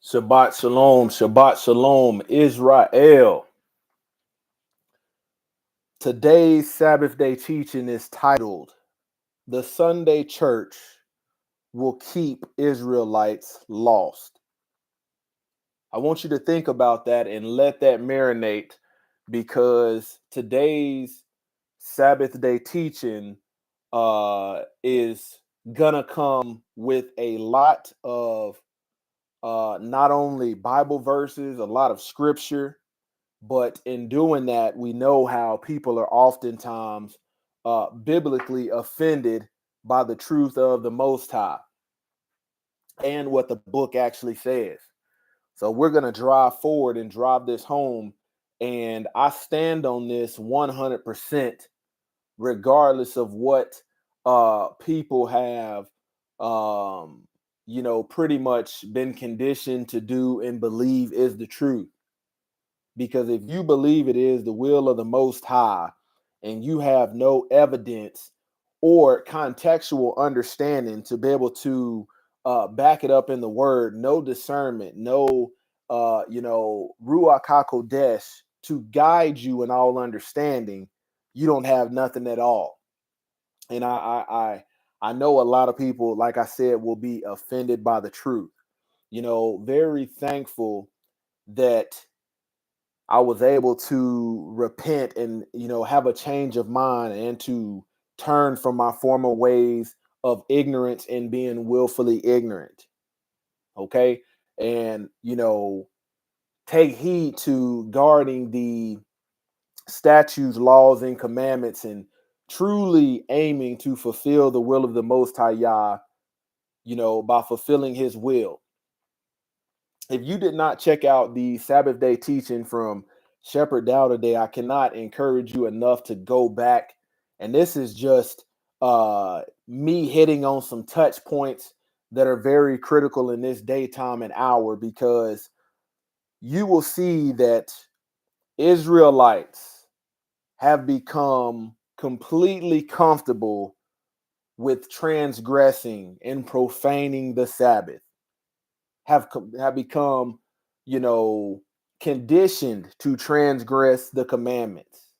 Shabbat Shalom, Israel. Today's Sabbath Day Teaching is titled, The Sunday Church Will Keep Israelites Lost. I want you to think about that and let that marinate, because today's Sabbath Day Teaching is gonna come with a lot of not only Bible verses, a lot of scripture. But in doing that, we know how people are oftentimes biblically offended by the truth of the Most High and what the book actually says. So we're going to drive forward and drive this home. And I stand on this 100%, regardless of what people have, pretty much been conditioned to do and believe is the truth. Because if you believe it is the will of the Most High and you have no evidence or contextual understanding to be able to back it up in the word, no discernment, no, Ruach HaKodesh to guide you in all understanding, you don't have nothing at all. And I know a lot of people, like I said, will be offended by the truth. Very thankful that I was able to repent and, have a change of mind and to turn from my former ways of ignorance and being willfully ignorant. Okay. And, take heed to guarding the statutes, laws, and commandments and truly aiming to fulfill the will of the Most High Yah, by fulfilling his will. If you did not check out the Sabbath Day Teaching from Shepherd Dow today, I cannot encourage you enough to go back. And this is just me hitting on some touch points that are very critical in this daytime and hour, because you will see that Israelites have become completely comfortable with transgressing and profaning the Sabbath, have become, conditioned to transgress the commandments.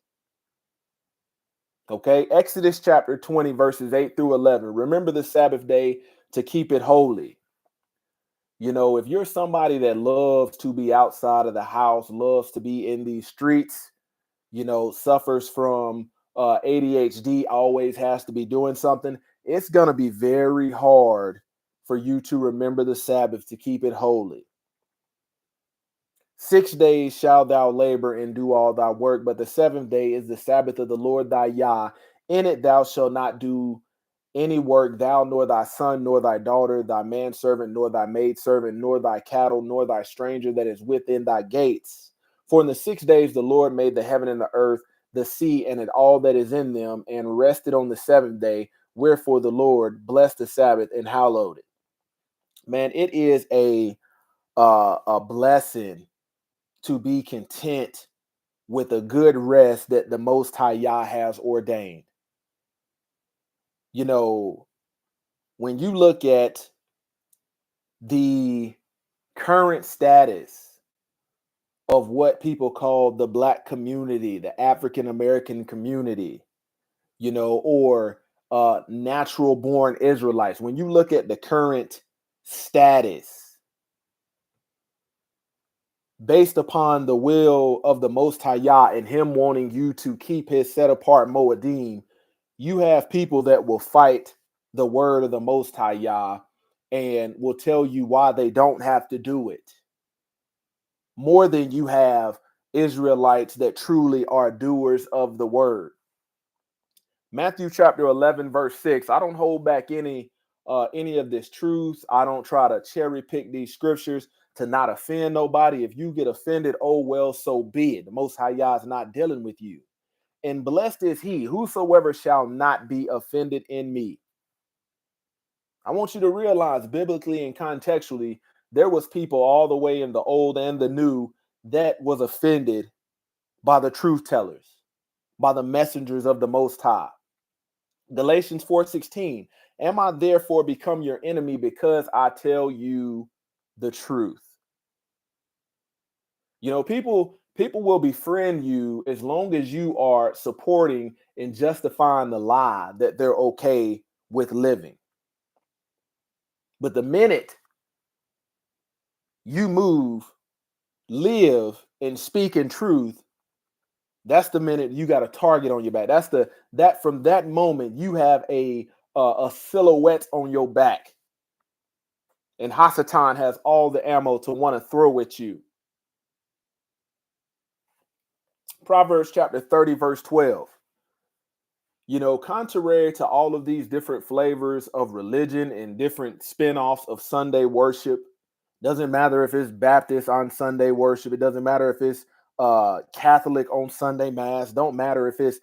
Okay, Exodus chapter 20, verses 8 through 11. Remember the Sabbath day to keep it holy. If you're somebody that loves to be outside of the house, loves to be in these streets, suffers from ADHD, always has to be doing something, it's going to be very hard for you to remember the Sabbath to keep it holy. 6 days shalt thou labor and do all thy work, but the seventh day is the Sabbath of the Lord thy Yah. In it thou shalt not do any work, thou nor thy son, nor thy daughter, thy manservant, nor thy maidservant, nor thy cattle, nor thy stranger that is within thy gates. For in the 6 days the Lord made the heaven and the earth, the sea, and all that is in them, and rested on the seventh day. Wherefore the Lord blessed the Sabbath and hallowed it. Man, it is a blessing to be content with a good rest that the Most High Yah has ordained. When you look at the current status of what people call the Black community, the African American community, or natural born Israelites, when you look at the current status based upon the will of the Most High Yah and him wanting you to keep his set apart Moedim, you have people that will fight the word of the Most High Yah and will tell you why they don't have to do it, more than you have Israelites that truly are doers of the word. Matthew chapter 11, verse 6. I don't hold back any of this truth. I don't try to cherry pick these scriptures to not offend nobody. If you get offended, oh well, so be it. The Most High Yah is not dealing with you. And blessed is he whosoever shall not be offended in me. I want you to realize biblically and contextually, there was people all the way in the old and the new that was offended by the truth tellers, by the messengers of the Most High. Galatians 4:16. Am I therefore become your enemy because I tell you the truth? People will befriend you as long as you are supporting and justifying the lie that they're okay with living. But the minute you move, live, and speak in truth, that's the minute you got a target on your back. That from that moment you have a silhouette on your back, and Hasatan has all the ammo to want to throw at you. Proverbs chapter 30, verse 12. Contrary to all of these different flavors of religion and different spin-offs of Sunday worship, doesn't matter if it's Baptist on Sunday worship, it doesn't matter if it's Catholic on Sunday mass, don't matter if it's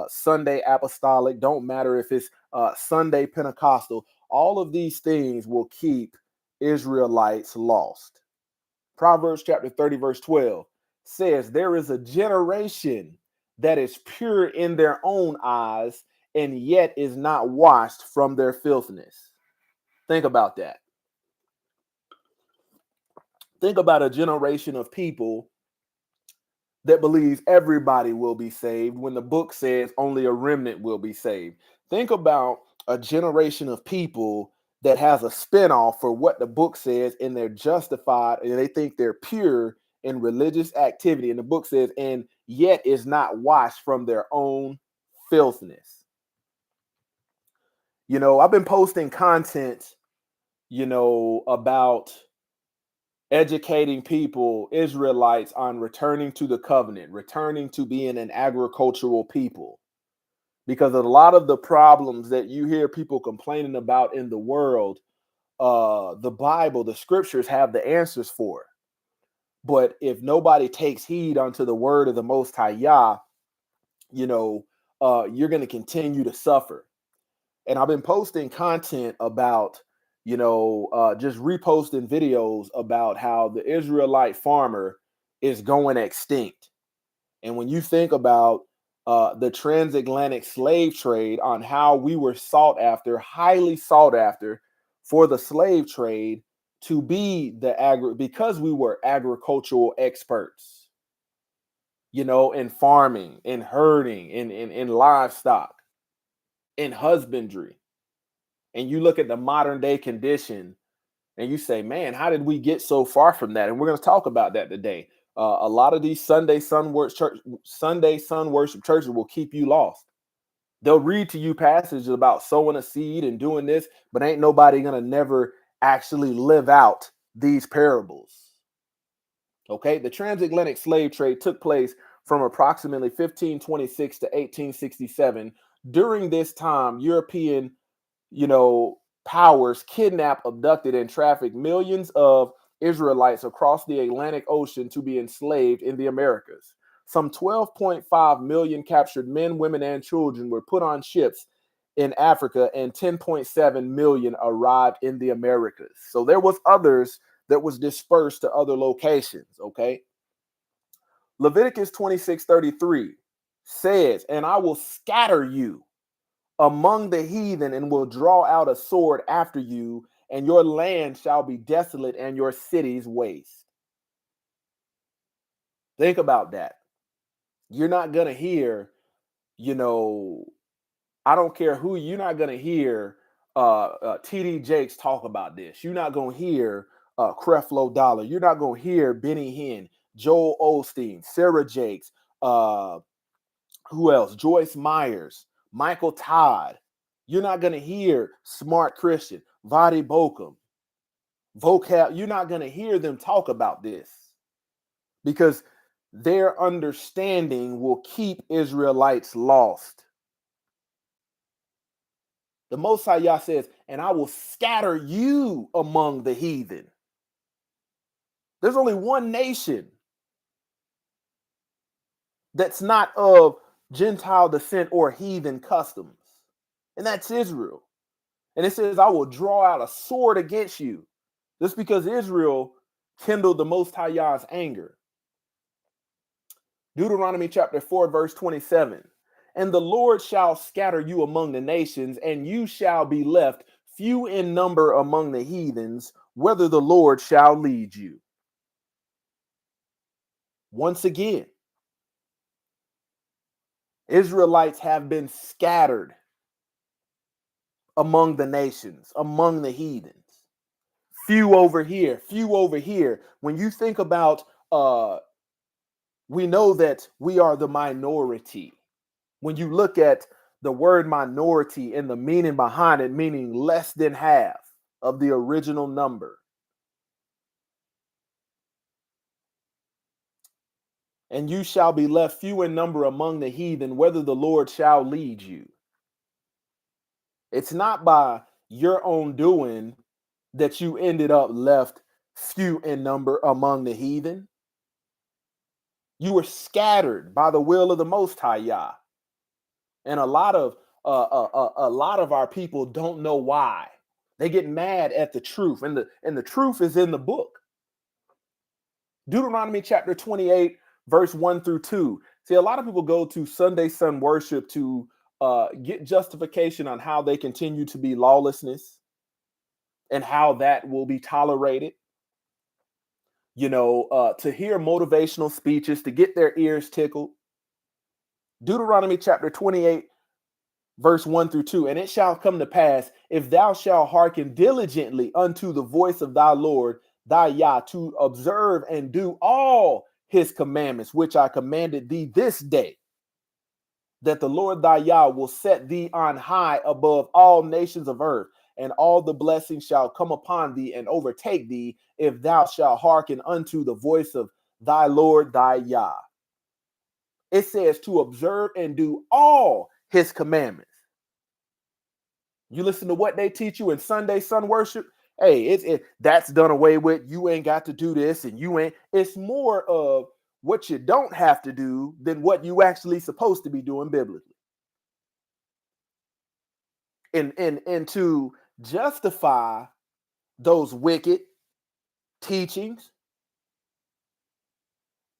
Sunday apostolic, don't matter if it's Sunday Pentecostal. All of these things will keep Israelites lost. Proverbs chapter 30, verse 12 says, there is a generation that is pure in their own eyes and yet is not washed from their filthiness. Think about that. Think about a generation of people that believes everybody will be saved when the book says only a remnant will be saved. Think about a generation of people that has a spinoff for what the book says, and they're justified and they think they're pure in religious activity. And the book says, and yet is not washed from their own filthiness. I've been posting content, about educating people, Israelites, on returning to the covenant, returning to being an agricultural people. Because a lot of the problems that you hear people complaining about in the world, the Bible, the scriptures have the answers for. But if nobody takes heed unto the word of the Most High Yah, you're going to continue to suffer. And I've been posting content about, just reposting videos about how the Israelite farmer is going extinct. And when you think about the transatlantic slave trade, on how we were sought after, highly sought after for the slave trade to be because we were agricultural experts, in farming, in herding, in livestock, in husbandry. And you look at the modern day condition and you say, man, how did we get so far from that? And we're going to talk about that today. A lot of these Sunday sun worship churches will keep you lost. They'll read to you passages about sowing a seed and doing this, but ain't nobody going to never actually live out these parables. Okay, the transatlantic slave trade took place from approximately 1526 to 1867. During this time, European powers kidnapped, abducted, and trafficked millions of Israelites across the Atlantic Ocean to be enslaved in the Americas. Some 12.5 million captured men, women, and children were put on ships in Africa, and 10.7 million arrived in the Americas. So there was others that was dispersed to other locations, okay? Leviticus 26:33 says, and I will scatter you among the heathen, and will draw out a sword after you, and your land shall be desolate and your cities waste. Think about that. You're not going to hear, I don't care who, you're not going to hear TD Jakes talk about this. You're not going to hear Creflo Dollar. You're not going to hear Benny Hinn, Joel Osteen, Sarah Jakes, who else? Joyce Myers, Michael Todd. You're not going to hear Smart Christian, Vadi Bokum, Vocab. You're not going to hear them talk about this because their understanding will keep Israelites lost. The Most High Yah says, and I will scatter you among the heathen. There's only one nation that's not of Gentile descent or heathen customs, and that's Israel. And it says, I will draw out a sword against you. Just because Israel kindled the Most High Yah's anger. Deuteronomy chapter 4, verse 27. And the Lord shall scatter you among the nations, and you shall be left few in number among the heathens, whither the Lord shall lead you. Once again, Israelites have been scattered among the nations, among the heathens. Few over here, few over here. When you think about, we know that we are the minority. When you look at the word minority and the meaning behind it, meaning less than half of the original number. And you shall be left few in number among the heathen, whether the Lord shall lead you. It's not by your own doing that you ended up left few in number among the heathen. You were scattered by the will of the Most High Yah. And a lot of our people don't know why. They get mad at the truth, and the truth is in the book. Deuteronomy chapter 28, verse 1 through 2. See, a lot of people go to Sunday Sun worship to get justification on how they continue to be lawlessness and how that will be tolerated. To hear motivational speeches, to get their ears tickled. Deuteronomy chapter 28, verse 1 through 2. And it shall come to pass, if thou shalt hearken diligently unto the voice of thy Lord, thy Yah, to observe and do all his commandments, which I commanded thee this day, that the Lord thy Yah will set thee on high above all nations of earth, and all the blessings shall come upon thee and overtake thee, if thou shalt hearken unto the voice of thy Lord thy Yah. It says to observe and do all his commandments. You listen to what they teach you in Sunday Sun worship. Hey, that's done away with. You ain't got to do this, and you ain't. It's more of what you don't have to do than what you actually supposed to be doing biblically. And to justify those wicked teachings,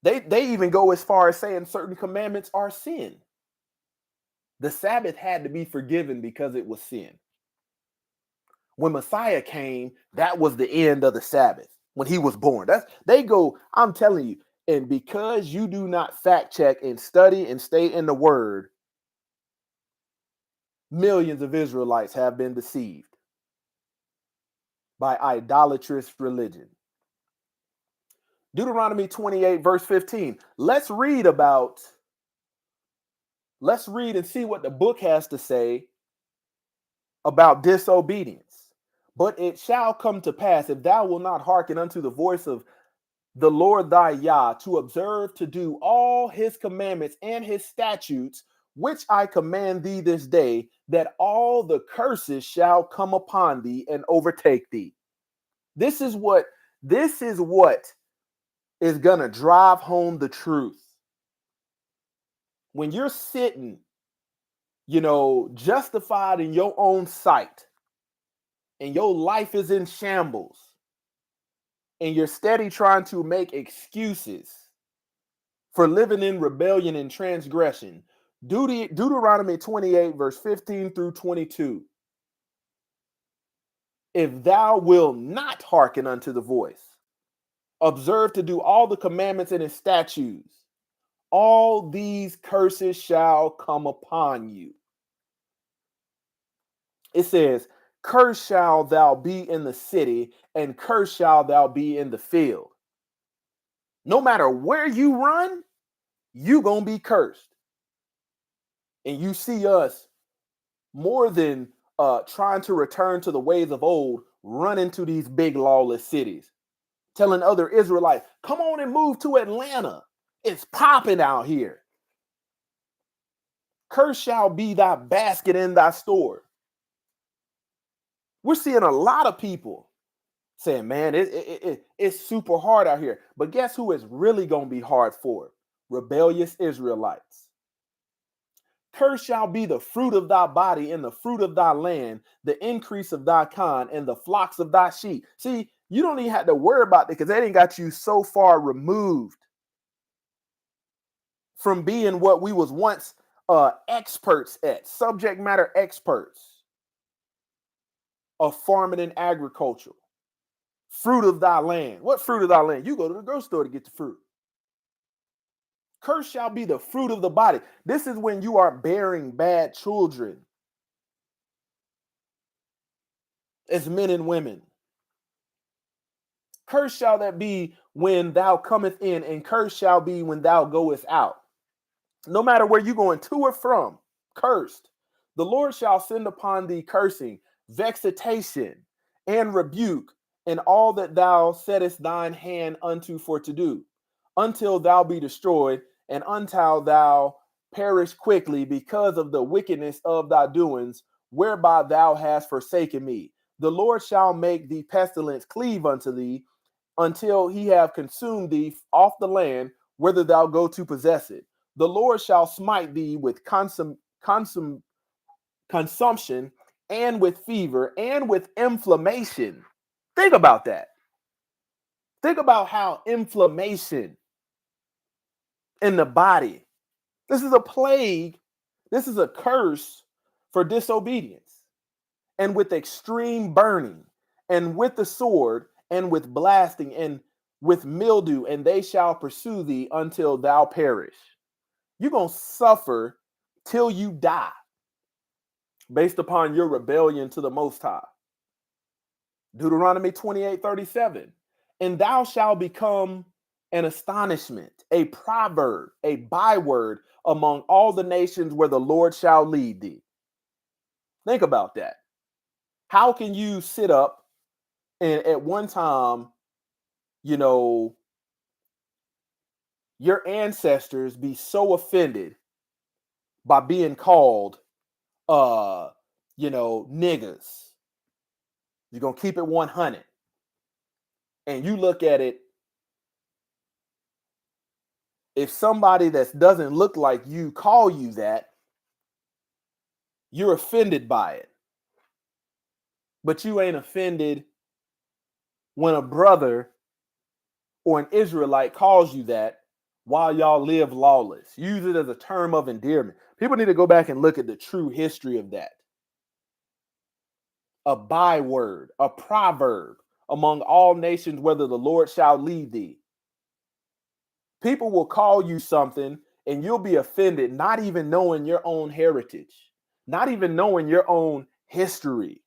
they even go as far as saying certain commandments are sin. The Sabbath had to be forgiven because it was sin. When Messiah came, that was the end of the Sabbath. When he was born, I'm telling you, and because you do not fact check and study and stay in the word, millions of Israelites have been deceived by idolatrous religion. Deuteronomy 28, verse 15. Let's read and see what the book has to say about disobedience. But it shall come to pass, if thou wilt not hearken unto the voice of the Lord thy Yah, to observe to do all his commandments and his statutes, which I command thee this day, that all the curses shall come upon thee and overtake thee. This is what is going to drive home the truth. When you're sitting, justified in your own sight, and your life is in shambles, and you're steady trying to make excuses for living in rebellion and transgression. Deuteronomy 28, verse 15 through 22. If thou wilt not hearken unto the voice, observe to do all the commandments and his statutes, all these curses shall come upon you. It says, cursed shall thou be in the city, and cursed shall thou be in the field. No matter where you run, you gonna be cursed. And you see us more than trying to return to the ways of old, run into these big lawless cities, telling other Israelites, come on and move to Atlanta. It's popping out here. Cursed shall be thy basket in thy store. We're seeing a lot of people saying, man, it's super hard out here. But guess who is really going to be hard for? Rebellious Israelites. Cursed shall be the fruit of thy body and the fruit of thy land, the increase of thy kind and the flocks of thy sheep. See, you don't even have to worry about it because they didn't got you so far removed from being what we was once experts at, subject matter experts of farming and agriculture. Fruit of thy land. What fruit of thy land? You go to the grocery store to get the fruit. Cursed shall be the fruit of the body. This is when you are bearing bad children as men and women. Cursed shall that be when thou cometh in, and cursed shall be when thou goest out. No matter where you're going to or from, cursed. The Lord shall send upon thee cursing, vexation, and rebuke, and all that thou settest thine hand unto for to do, until thou be destroyed, and until thou perish quickly because of the wickedness of thy doings, whereby thou hast forsaken me. The Lord shall make the pestilence cleave unto thee, until he have consumed thee off the land, whither thou go to possess it. The Lord shall smite thee with consumption, and with fever, and with inflammation. Think about that. Think about how inflammation in the body. This is a plague. This is a curse for disobedience, and with extreme burning, and with the sword, and with blasting, and with mildew, and they shall pursue thee until thou perish. You're going to suffer till you die based upon your rebellion to the Most High. Deuteronomy 28:37. And thou shalt become an astonishment, a proverb, a byword among all the nations where the Lord shall lead thee. Think about that. How can you sit up and at one time, you know, your ancestors be so offended by being called niggas? You're gonna keep it 100. And you look at it, if somebody that doesn't look like you call you that, you're offended by it. But you ain't offended when a brother or an Israelite calls you that while y'all live lawless. Use it as a term of endearment. People need to go back and look at the true history of that. A byword, a proverb among all nations, whether the Lord shall lead thee. People will call you something and you'll be offended, not even knowing your own heritage, not even knowing your own history.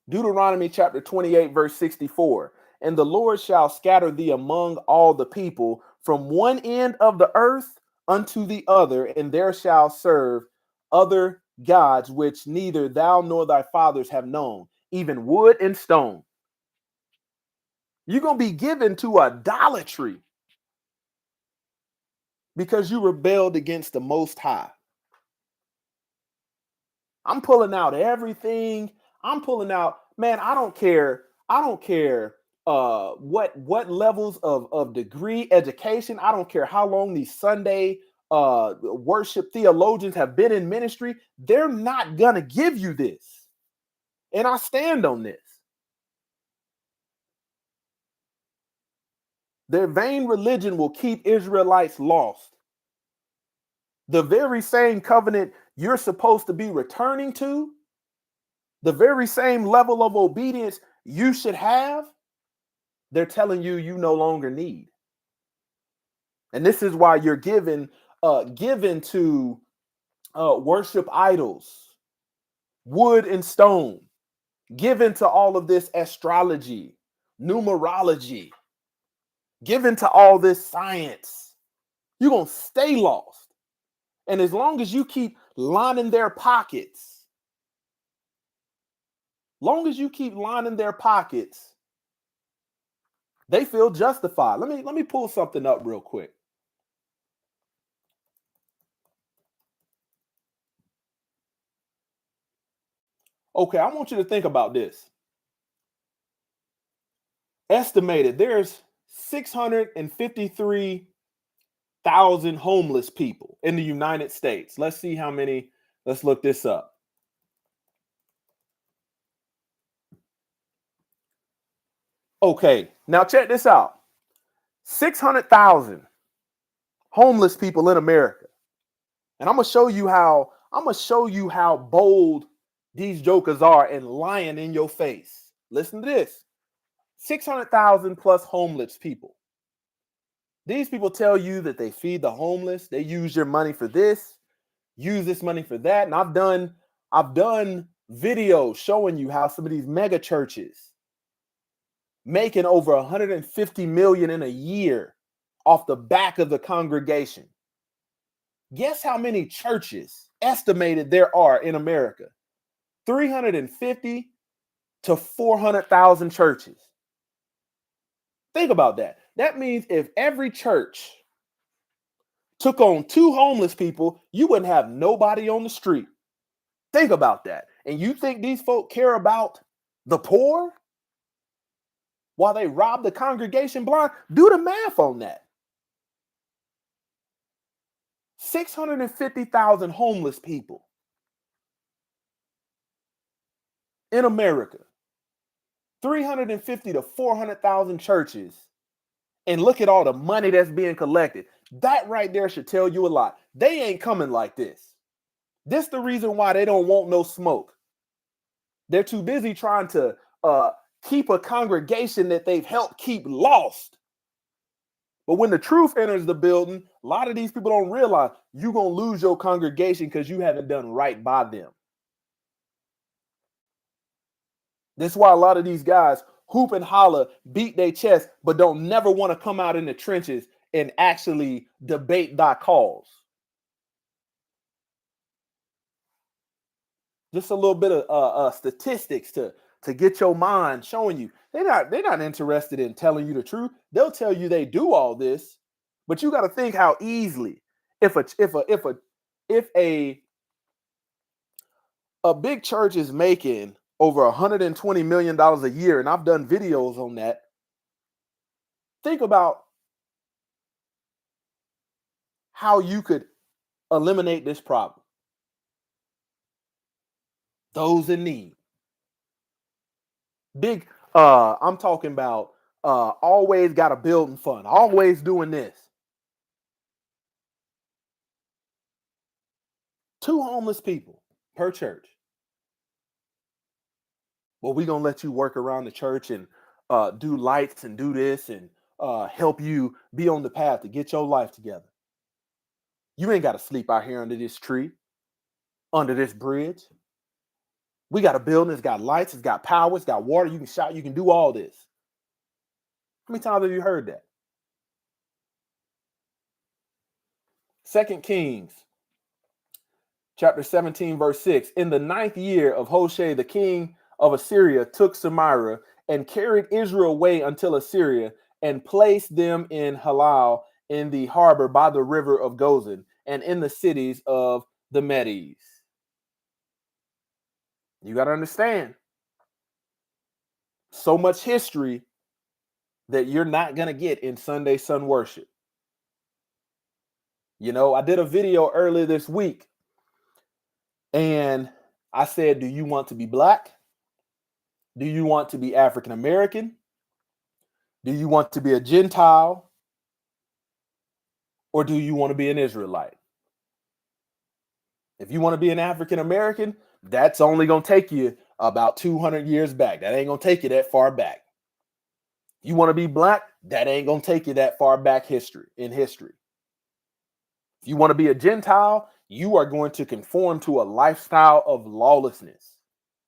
Deuteronomy chapter 28, verse 64. And the Lord shall scatter thee among all the people from one end of the earth unto the other, and there shall serve other gods which neither thou nor thy fathers have known, even wood and stone. You're going to be given to idolatry because you rebelled against the Most High. I'm pulling out everything. I'm pulling out, man, I don't care. I don't care what levels of degree education. I don't care how long these Sunday worship theologians have been in ministry. They're not gonna give you this. And I stand on this. Their vain religion will keep Israelites lost. The very same covenant you're supposed to be returning to, the very same level of obedience you should have, they're telling you you no longer need. And this is why you're given to worship idols, wood and stone, given to all of this astrology, numerology, given to all this science. You're going to stay lost. And as long as you keep lining their pockets, they feel justified. Let me pull something up real quick. Okay, I want you to think about this. Estimated there's 653,000 homeless people in the United States. Let's see how many. Let's look this up. Okay, now check this out. 600,000 homeless people in America. And I'm gonna show you how bold these jokers are and lying in your face. Listen to this. 600,000 plus homeless people. These people tell you that they feed the homeless. They use your money for this, use this money for that. And I've done videos showing you how some of these mega churches making over 150 million in a year off the back of the congregation. Guess how many churches estimated there are in America? 350 to 400,000 churches. Think about that. That means if every church took on 2 homeless people, you wouldn't have nobody on the street. Think about that. And you think these folk care about the poor while they rob the congregation blind? Do the math on that. 650,000 homeless people in America, 350 to 400,000 churches, and look at all the money that's being collected. That right there should tell you a lot. They ain't coming like this. This the reason why they don't want no smoke. They're too busy trying to keep a congregation that they've helped keep lost. But when the truth enters the building, a lot of these people don't realize you're going to lose your congregation because you haven't done right by them. That's why a lot of these guys hoop and holler, beat their chest, but don't never want to come out in the trenches and actually debate thy cause. Just a little bit of statistics to get your mind showing you. They're not interested in telling you the truth. They'll tell you they do all this, but you got to think how easily if a big church is making over $120 million a year, and I've done videos on that. Think about how you could eliminate this problem. Those in need. Big, I'm talking about always got a building fund, always doing this. 2 homeless people per church. Well, we're going to let you work around the church and do lights and do this and help you be on the path to get your life together. You ain't got to sleep out here under this tree, under this bridge. We got a building, it's got lights, it's got power, it's got water. You can shout, you can do all this. How many times have you heard that? 2 Kings, chapter 17, verse 6. In the 9th year of Hoshea, the king of Assyria took Samaria and carried Israel away until Assyria and placed them in Halal in the harbor by the river of Gozan and in the cities of the Medes. You got to understand, so much history that you're not going to get in Sunday Sun worship. You know, I did a video earlier this week and I said, do you want to be black? Do you want to be African American? Do you want to be a Gentile? Or do you want to be an Israelite? If you want to be an African American, that's only going to take you about 200 years back. That ain't going to take you that far back. You want to be black, that ain't going to take you that far back in history. If you want to be a Gentile, you are going to conform to a lifestyle of lawlessness.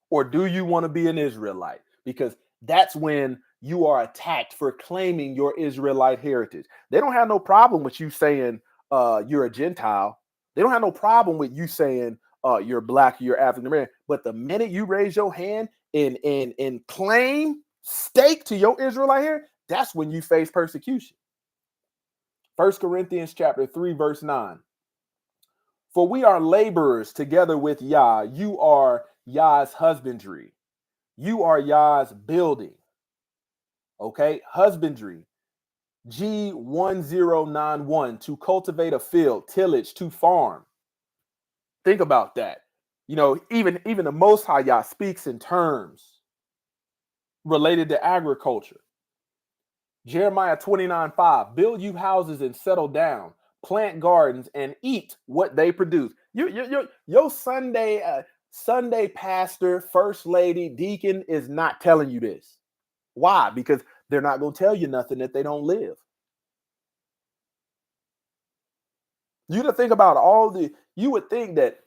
Or do you want to be an Israelite? Because that's when you are attacked for claiming your Israelite heritage. They don't have no problem with you saying you're a Gentile. They don't have no problem with you saying you're black, you're African American. But the minute you raise your hand and claim stake to your Israelite heritage, that's when you face persecution. 1 Corinthians chapter 3, verse 9. For we are laborers together with Yah. You are Yah's husbandry. You are Yah's building. Okay, husbandry. G1091, to cultivate a field, tillage, to farm. Think about that. You know, even the Most High Yah speaks in terms related to agriculture. Jeremiah 29:5, build you houses and settle down, plant gardens and eat what they produce. Your Sunday pastor, first lady, deacon is not telling you this. Why? Because they're not going to tell you nothing that they don't live. You to think about you would think that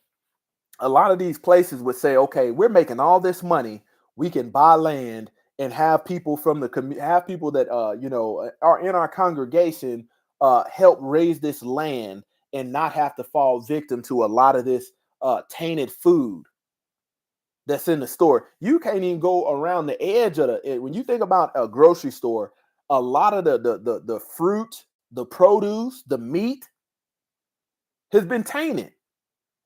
a lot of these places would say, okay, we're making all this money, we can buy land and have people from the have people that are in our congregation help raise this land and not have to fall victim to a lot of this tainted food that's in the store. You can't even go around the edge of when you think about a grocery store, a lot of the fruit, the produce, the meat has been tainted.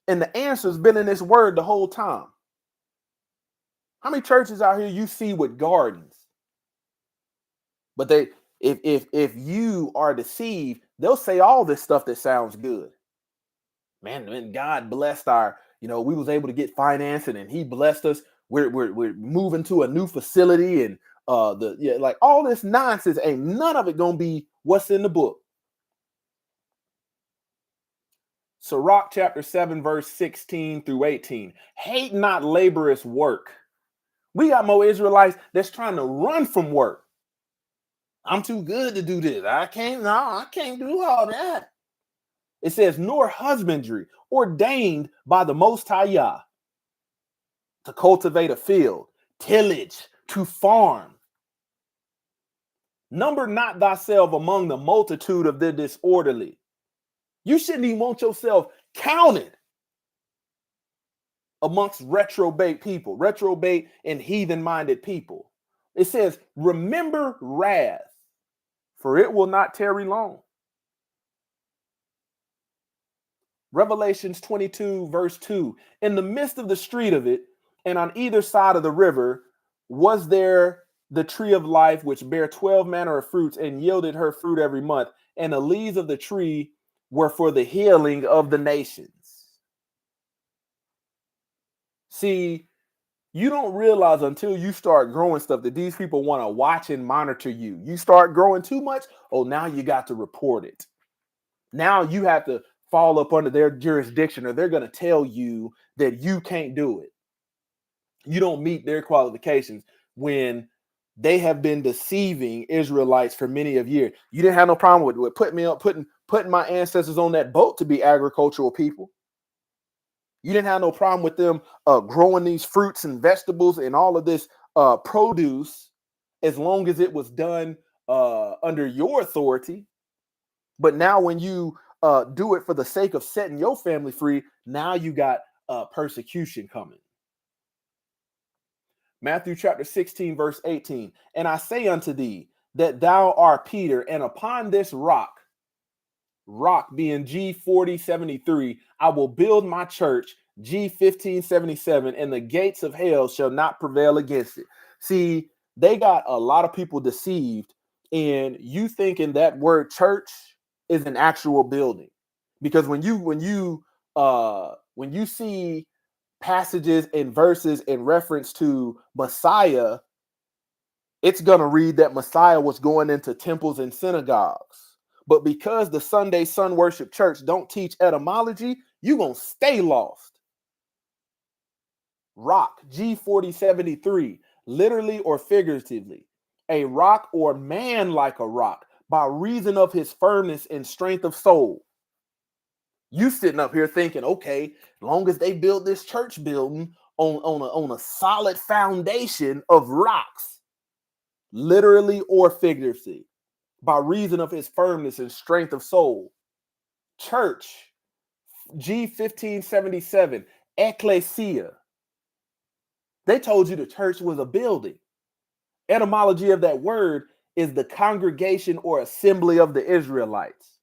And the answer's been in this word the whole time. How many churches out here you see with gardens? But they if you are deceived, they'll say all this stuff that sounds good. Man, when God blessed we was able to get financing and he blessed us. We're moving to a new facility and like all this nonsense, ain't none of it gonna be what's in the book. Sirach chapter 7, verse 16 through 18. Hate not laborious work. We got more Israelites that's trying to run from work. I'm too good to do this. I can't do all that. It says, nor husbandry ordained by the Most High Yah to cultivate a field, tillage, to farm. Number not thyself among the multitude of the disorderly. You shouldn't even want yourself counted amongst reprobate and heathen-minded people. It says, remember wrath, for it will not tarry long. Revelations 22, verse 2. In the midst of the street of it, and on either side of the river, was there the tree of life, which bare 12 manner of fruits, and yielded her fruit every month. And the leaves of the tree were for the healing of the nations. See, you don't realize until you start growing stuff that these people want to watch and monitor you. You start growing too much, oh, now you got to report it. Now you have to fall up under their jurisdiction, or they're going to tell you that you can't do it. You don't meet their qualifications when they have been deceiving Israelites for many of years. You didn't have no problem with putting my ancestors on that boat to be agricultural people. You didn't have no problem with them growing these fruits and vegetables and all of this produce, as long as it was done under your authority. But now when you do it for the sake of setting your family free, now you got persecution coming. Matthew chapter 16, verse 18. And I say unto thee that thou art Peter, and upon this rock being G4073, I will build my church, G1577, and the gates of hell shall not prevail against it. See, they got a lot of people deceived in you thinking that word church is an actual building. Because when you see passages and verses in reference to Messiah, it's going to read that Messiah was going into temples and synagogues. But because the Sunday Sun Worship Church don't teach etymology, you're going to stay lost. Rock, G4073, literally or figuratively, a rock or man like a rock, by reason of his firmness and strength of soul. You sitting up here thinking, okay, as long as they build this church building on a solid foundation of rocks, literally or figuratively, by reason of his firmness and strength of soul. Church, G1577, ecclesia. They told you the church was a building. Etymology of that word is the congregation or assembly of the Israelites.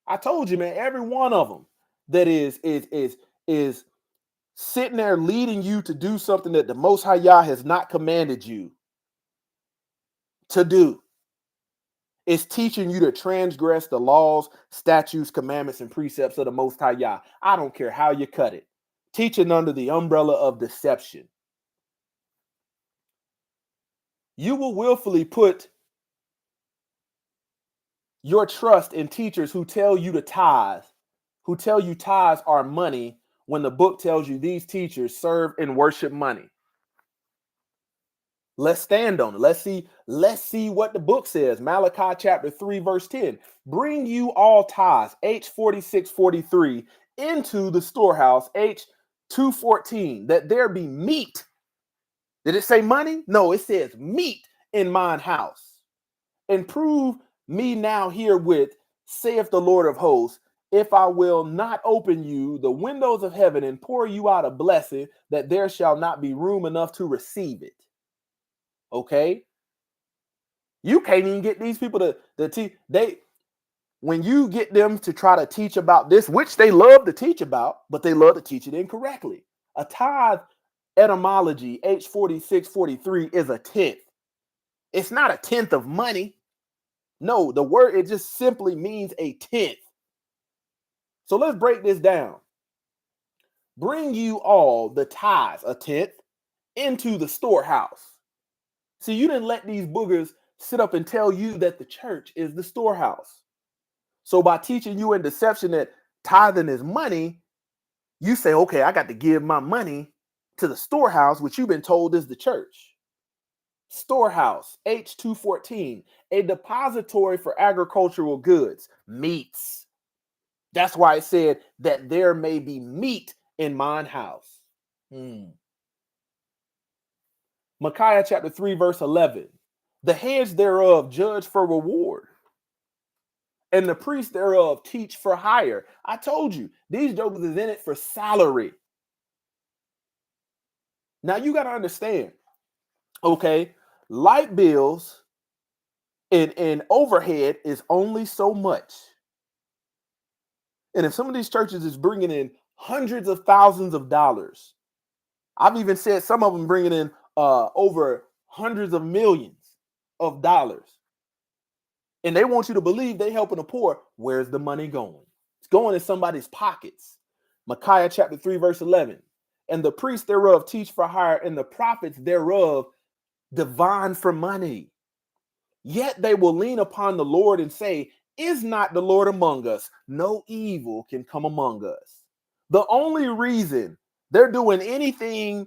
I told you, man, every one of them that is sitting there leading you to do something that the Most High Yah has not commanded you to do. It's teaching you to transgress the laws, statutes, commandments, and precepts of the Most High Yah. I don't care how you cut it. Teaching under the umbrella of deception. You will willfully put your trust in teachers who tell you to tithe, who tell you tithes are money, when the book tells you these teachers serve and worship money. Let's stand on it. Let's see what the book says. Malachi chapter 3, verse 10. Bring you all tithes, H 46:43, into the storehouse, H 2:14, that there be meat. Did it say money? No, it says meat in mine house. And prove me now herewith, saith the Lord of hosts, if I will not open you the windows of heaven and pour you out a blessing, that there shall not be room enough to receive it. Okay? You can't even get these people to teach. When you get them to try to teach about this, which they love to teach about, but they love to teach it incorrectly. A tithe etymology, H 46:43, is a tenth. It's not a tenth of money. No, the word, it just simply means a tenth. So let's break this down. Bring you all the tithes, a tenth, into the storehouse. See, you didn't let these boogers sit up and tell you that the church is the storehouse. So by teaching you in deception that tithing is money, you say, okay, I got to give my money to the storehouse, which you've been told is the church. Storehouse, H 2:14, a depository for agricultural goods, meats. That's why it said that there may be meat in mine house. Micaiah chapter 3, verse 11. The heads thereof judge for reward, and the priests thereof teach for hire. I told you, these jokers is in it for salary. Now you got to understand, okay, light bills and overhead is only so much. And if some of these churches is bringing in hundreds of thousands of dollars, I've even said some of them bringing in over hundreds of millions of dollars, and they want you to believe they helping the poor. Where's the money going? It's going in somebody's pockets. Micaiah chapter 3, verse 11. And the priests thereof teach for hire, and the prophets thereof divine for money. Yet they will lean upon the Lord and say, is not the Lord among us? No evil can come among us. The only reason they're doing anything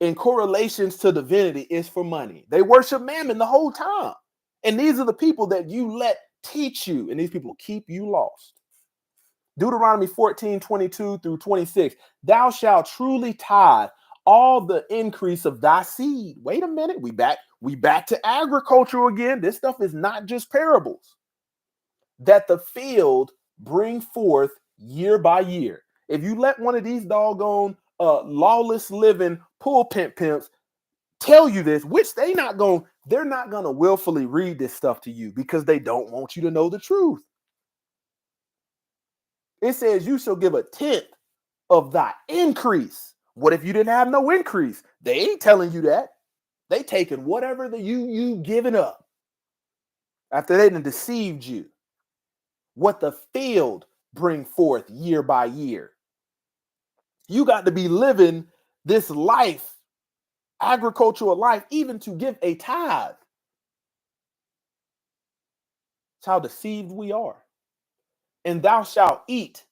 in correlations to divinity is for money. They worship mammon the whole time. And these are the people that you let teach you, and these people keep you lost. Deuteronomy 14:22 through 26. Thou shalt truly tithe all the increase of thy seed. Wait a minute, we back to agriculture again. This stuff is not just parables. That the field bring forth year by year. If you let one of these doggone lawless living pulpit pimps tell you this, which they're not gonna willfully read this stuff to you because they don't want you to know the truth. It says you shall give a tenth of thy increase. What if you didn't have no increase? They ain't telling you that. They taking whatever you giving up after they done deceived you. What the field bring forth year by year. You got to be living this life, agricultural life, even to give a tithe. That's how deceived we are. And thou shalt eat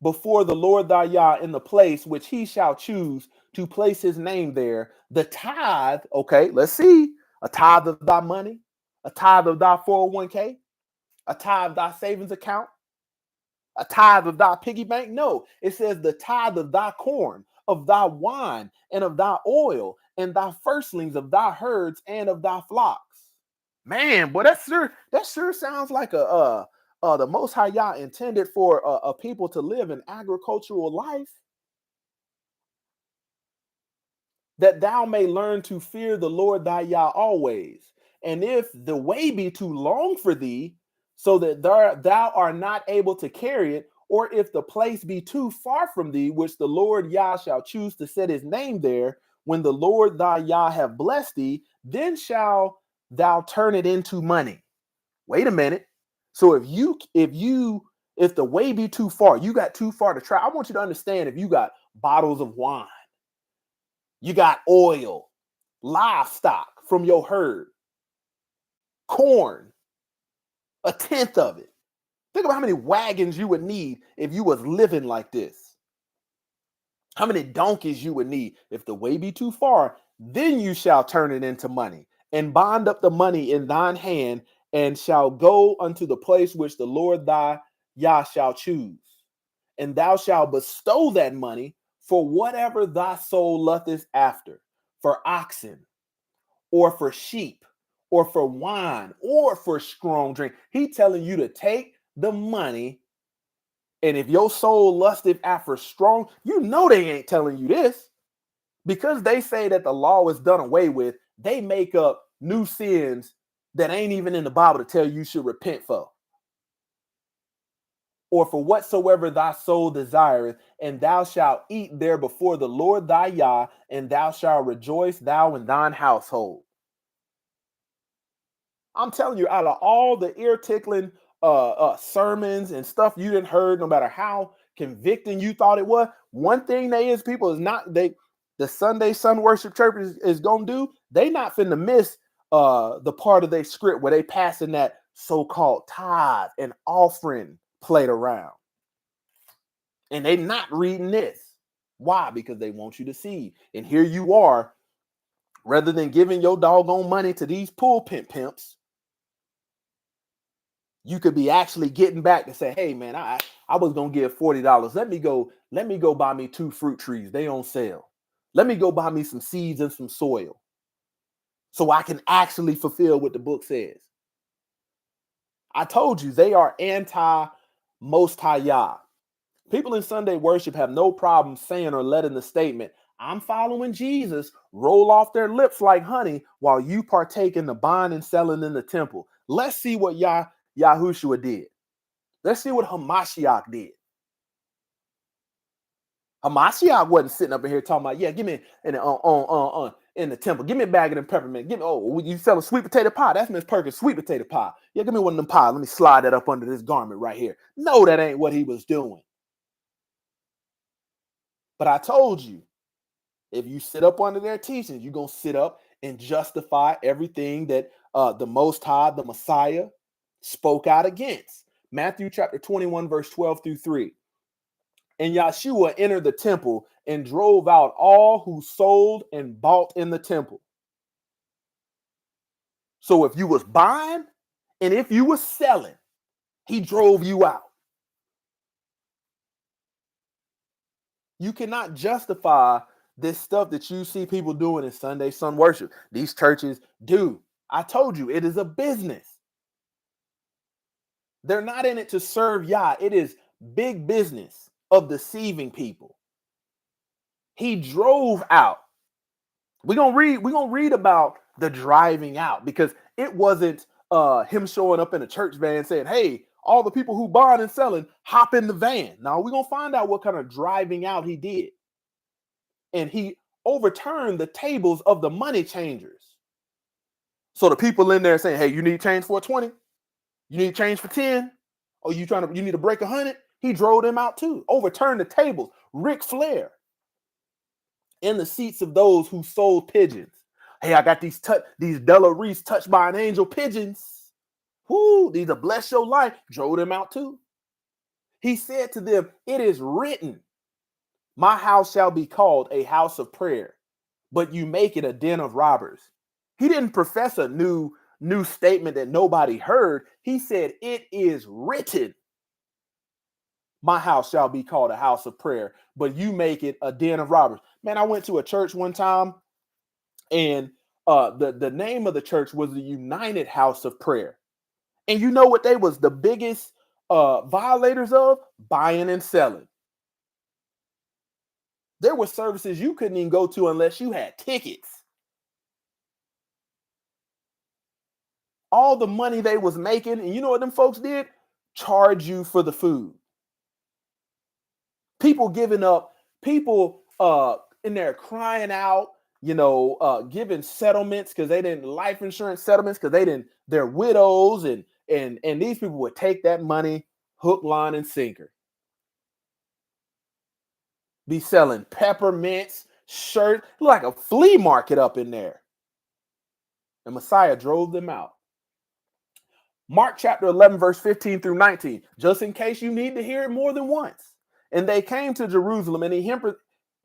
before the Lord thy Yah in the place which he shall choose to place his name there. The tithe, okay, let's see. A tithe of thy money, a tithe of thy 401k, a tithe of thy savings account, a tithe of thy piggy bank. No, it says the tithe of thy corn, of thy wine, and of thy oil, and thy firstlings of thy herds and of thy flocks. Man, boy, that sure sounds like the Most High Yah intended for a people to live an agricultural life, that thou may learn to fear the Lord thy Yah always. And if the way be too long for thee, so that thou art not able to carry it, or if the place be too far from thee, which the Lord Yah shall choose to set his name there, when the Lord thy Yah have blessed thee, then shall thou turn it into money. Wait a minute. So if the way be too far, you got too far to try. I want you to understand, if you got bottles of wine, you got oil, livestock from your herd, corn, a tenth of it. Think about how many wagons you would need if you was living like this. how many donkeys you would need. If the way be too far, then you shall turn it into money, and bind up the money in thine hand, and shall go unto the place which the Lord thy Yah shall choose. And thou shalt bestow that money for whatever thy soul lutteth after, for oxen, or for sheep, or for wine, or for strong drink. He telling you to take the money, and if your soul lusteth after strong, you know they ain't telling you this. Because they say that the law is done away with, they make up new sins that ain't even in the Bible to tell you should repent for. Or for whatsoever thy soul desireth, and thou shalt eat there before the Lord thy Yah, and thou shalt rejoice, thou and thine household. I'm telling you, out of all the ear-tickling sermons and stuff you didn't heard, no matter how convicting you thought it was, one thing they is people is not the Sunday Sun Worship Church is gonna do. They not finna miss the part of their script where they passing that so-called tithe and offering played around, and they not reading this. Why? Because they want you to see. And here you are, rather than giving your doggone money to these pulpit pimps, you could be actually getting back to say, hey man, I was gonna give $40. Let me go buy me 2 fruit trees. They on sale. Let me go buy me some seeds and some soil so I can actually fulfill what the book says. I told you they are anti Most High Yah. People in Sunday worship have no problem saying or letting the statement, I'm following Jesus, roll off their lips like honey while you partake in the buying and selling in the temple. Let's see what Yahushua did. Let's see what Hamashiach did. Hamashiach wasn't sitting up in here talking about, yeah, give me in the temple. Give me a bag of them peppermint. Give me, you sell a sweet potato pie. That's Miss Perkins' sweet potato pie. Yeah, give me one of them pies. Let me slide that up under this garment right here. No, that ain't what he was doing. But I told you, if you sit up under their teachings, you're going to sit up and justify everything that the Most High, the Messiah, spoke out against. Matthew chapter 21, verse 12 through 3. And Yahshua entered the temple and drove out all who sold and bought in the temple. So if you was buying and if you was selling, he drove you out. You cannot justify this stuff that you see people doing in Sunday Sun worship. These churches do. I told you, it is a business. They're not in it to serve Yah. It is big business of deceiving people. He drove out. We're gonna read about the driving out, because it wasn't him showing up in a church van saying, hey, all the people who buying and selling, hop in the van. Now we're gonna find out what kind of driving out he did. And he overturned the tables of the money changers. So the people in there saying, hey, you need change for a 20? You need change for 10? Oh, you need to break 100? He drove them out too. Overturned the tables. Ric Flair in the seats of those who sold pigeons. Hey, I got these Della Reese touched by an angel pigeons. Whoo, these are bless your life. Drove them out too. He said to them, it is written, my house shall be called a house of prayer, but you make it a den of robbers. He didn't profess a new statement that nobody heard. He said, it is written, my house shall be called a house of prayer, but you make it a den of robbers. Man, I went to a church one time, and the name of the church was the United House of Prayer. And you know what they was the biggest violators of? Buying and selling. There were services you couldn't even go to unless you had tickets. All the money they was making, and you know what them folks did? Charge you for the food. People giving up, people in there crying out, giving settlements because they didn't, life insurance settlements because they're widows, and these people would take that money hook, line, and sinker. Be selling peppermints, shirts, like a flea market up in there. And Messiah drove them out. Mark chapter 11, verse 15 through 19, just in case you need to hear it more than once. And they came to Jerusalem, and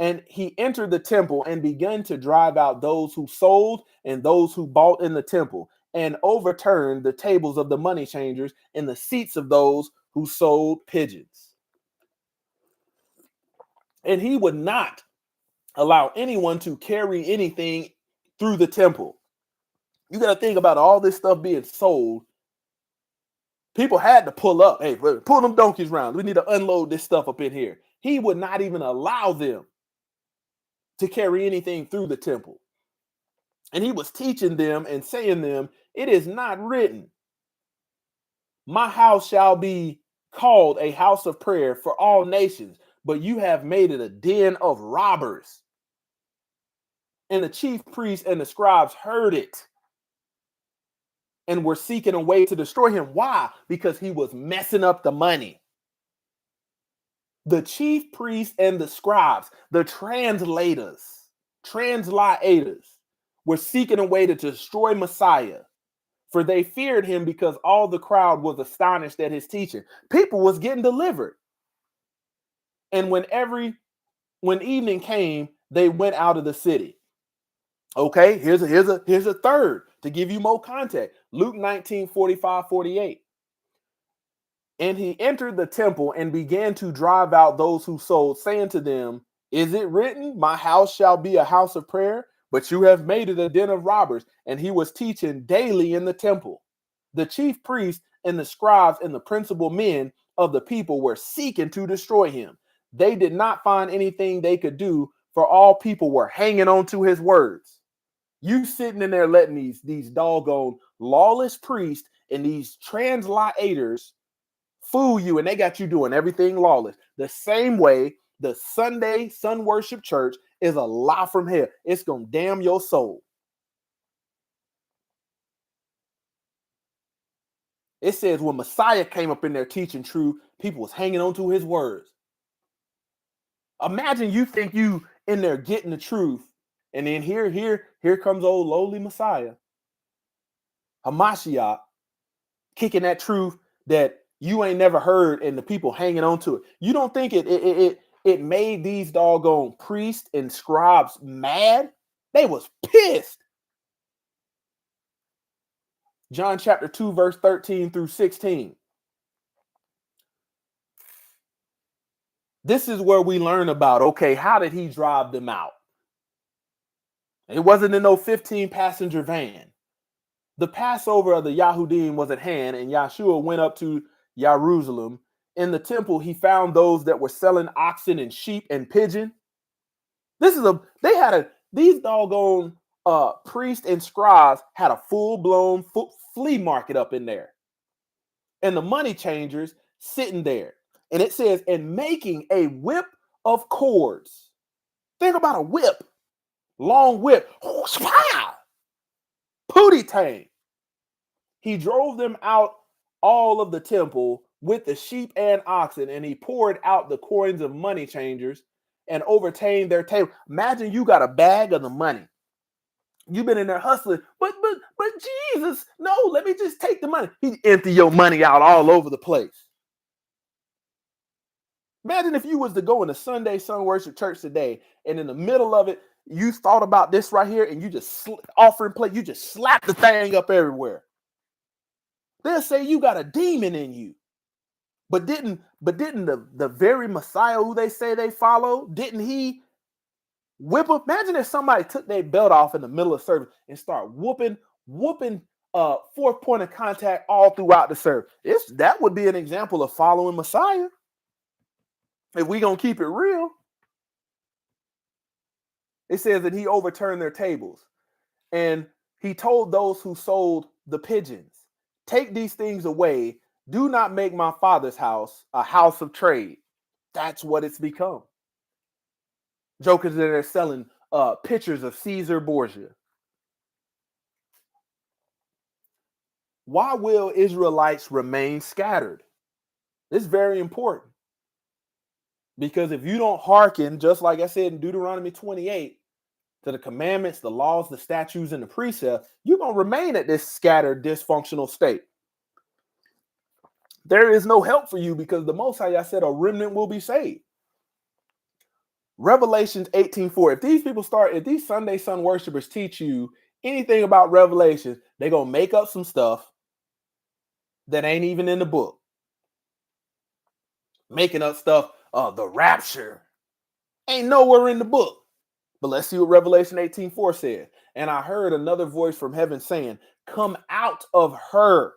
And he entered the temple and began to drive out those who sold and those who bought in the temple, and overturned the tables of the money changers and the seats of those who sold pigeons. And he would not allow anyone to carry anything through the temple. You got to think about all this stuff being sold. People had to pull up. Hey, pull them donkeys around. We need to unload this stuff up in here. He would not even allow them to carry anything through the temple. And he was teaching them and saying them, it is not written, my house shall be called a house of prayer for all nations, but you have made it a den of robbers. And the chief priests and the scribes heard it and were seeking a way to destroy him. Why? Because he was messing up the money. The chief priests and the scribes, the translators, were seeking a way to destroy Messiah, for they feared him because all the crowd was astonished at his teaching. People was getting delivered. And when evening came, they went out of the city. Okay, here's a third to give you more context. Luke 19:45-48. And he entered the temple and began to drive out those who sold, saying to them, is it written, my house shall be a house of prayer? But you have made it a den of robbers. And he was teaching daily in the temple. The chief priests and the scribes and the principal men of the people were seeking to destroy him. They did not find anything they could do, for all people were hanging on to his words. You sitting in there letting these doggone lawless priests and these translators fool you, and they got you doing everything lawless. The same way the Sunday Sun Worship Church is a lie from hell. It's going to damn your soul. It says when Messiah came up in there teaching truth, people was hanging on to his words. Imagine you think you in there getting the truth, and then here comes old lowly Messiah, Hamashiach, kicking that truth that you ain't never heard, and the people hanging on to it. You don't think it made these doggone priests and scribes mad? They was pissed. John chapter 2, verse 13-16. This is where we learn about, okay, how did he drive them out? It wasn't in no 15-passenger van. The Passover of the Yahudim was at hand, and Yahshua went up to Jerusalem. In the temple, he found those that were selling oxen and sheep and pigeon. These doggone priests and scribes had a full-blown flea market up in there. And the money changers sitting there. And it says, and making a whip of cords. Think about a whip. Long whip. Pootie tang. He drove them out all of the temple with the sheep and oxen, and he poured out the coins of money changers and overturned their table. Imagine you got a bag of the money. You've been in there hustling, but Jesus, no, let me just take the money. He empty your money out all over the place. Imagine if you was to go in a Sunday Sun Worship Church today, and in the middle of it, you thought about this right here, and you just offering plate, you just slap the thing up everywhere. They'll say you got a demon in you. But didn't the very Messiah who they say they follow, didn't he whip them? Imagine if somebody took their belt off in the middle of service and start whooping fourth point of contact all throughout the service. That would be an example of following Messiah. If we gonna keep it real. It says that he overturned their tables, and he told those who sold the pigeons, take these things away. Do not make my father's house a house of trade. That's what it's become. Jokers that are selling pictures of Caesar Borgia. Why will Israelites remain scattered? It's very important. Because if you don't hearken, just like I said in Deuteronomy 28, to the commandments, the laws, the statutes, and the precepts, you're going to remain at this scattered, dysfunctional state. There is no help for you because the Most High said a remnant will be saved. Revelations 18:4. If these Sunday Sun worshipers teach you anything about Revelations, they're going to make up some stuff that ain't even in the book. Making up stuff, the rapture ain't nowhere in the book. But let's see what Revelation 18:4 says. And I heard another voice from heaven saying, come out of her,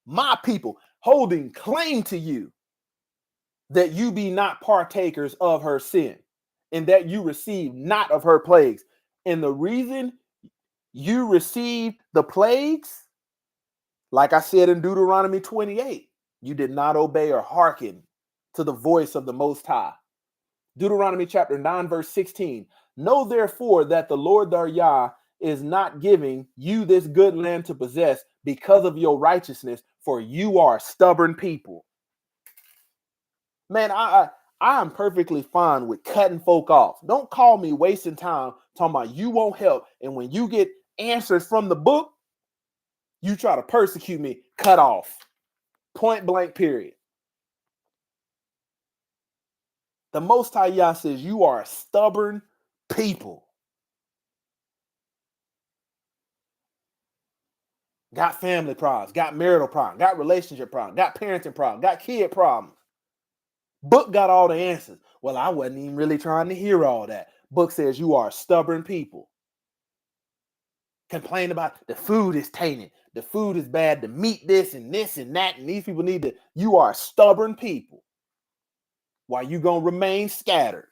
my people, holding claim to you, that you be not partakers of her sin, and that you receive not of her plagues. And the reason you received the plagues, like I said in Deuteronomy 28, you did not obey or hearken to the voice of the Most High. Deuteronomy chapter 9, verse 16. Know therefore that the Lord thy Yah is not giving you this good land to possess because of your righteousness, for you are a stubborn people. Man, I am perfectly fine with cutting folk off. Don't call me wasting time talking about you won't help. And when you get answers from the book, you try to persecute me, cut off. Point blank, period. The Most High Yah says you are a stubborn people. Got family problems, got marital problems, got relationship problems, got parenting problems, got kid problems. Book got all the answers. Well, I wasn't even really trying to hear all that. Book says you are stubborn people. Complain about the food is tainted, the food is bad, the meat this and that, and these people need to. You are stubborn people. Why you gonna remain scattered?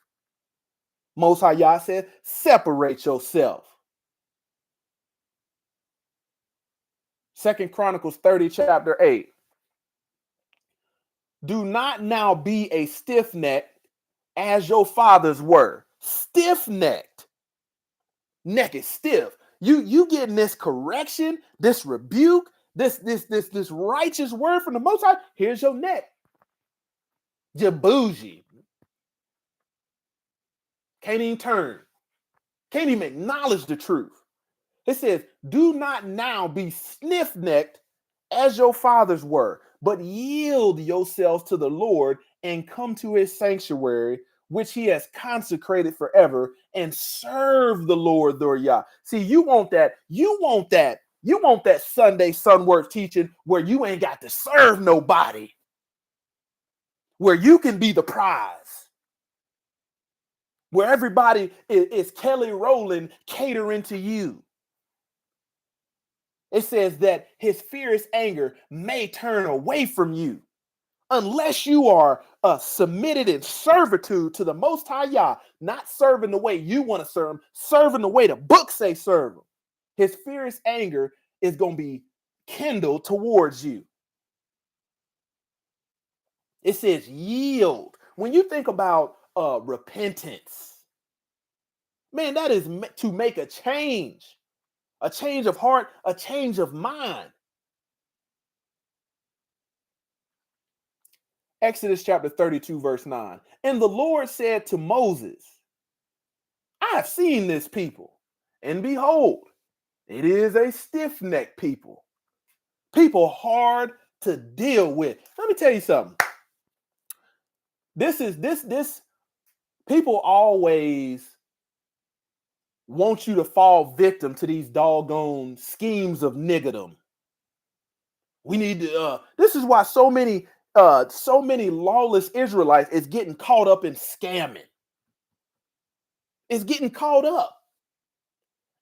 Most High Yah said, separate yourself. 2 Chronicles 30, chapter 8. Do not now be a stiff-necked as your fathers were. Stiff-necked. Neck is stiff. You getting this correction, this rebuke, this righteous word from the Most High. Here's your neck. You're bougie. Can't even turn. Can't even acknowledge the truth. It says, do not now be stiff-necked as your fathers were, but yield yourselves to the Lord and come to his sanctuary, which he has consecrated forever, and serve the Lord their Yah. See, you want that Sunday Sunworth teaching where you ain't got to serve nobody, where you can be the prize, where everybody is Kelly Rowland catering to you. It says that his fierce anger may turn away from you unless you are submitted in servitude to the Most High Yah, not serving the way you want to serve him, serving the way the book say serve him. His fierce anger is going to be kindled towards you. It says yield. When you think about repentance, man, that is to make a change of heart, a change of mind. Exodus chapter 32, verse 9. And the Lord said to Moses, I have seen this people, and behold, it is a stiff-necked people, people hard to deal with. Let me tell you something. This people always want you to fall victim to these doggone schemes of niggerdom. We need to, this is why so many lawless Israelites is getting caught up in scamming. It's getting caught up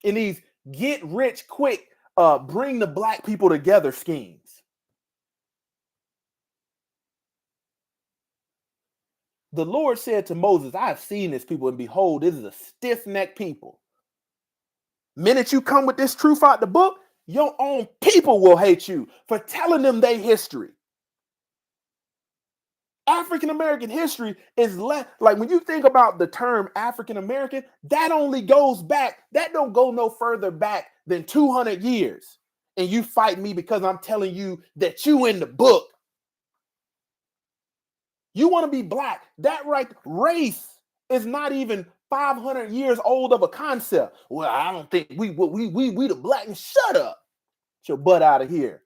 in these get rich quick, bring the black people together schemes. The Lord said to Moses, I have seen this people, and behold, this is a stiff-necked people. Minute you come with this truth out the book, your own people will hate you for telling them their history. African American history is less, like when you think about the term African American, that only goes back, that don't go no further back than 200 years. And you fight me because I'm telling you that you in the book. You want to be black. That right, race is not even 500 years old of a concept. Well, I don't think we the black. Shut up. Get your butt out of here.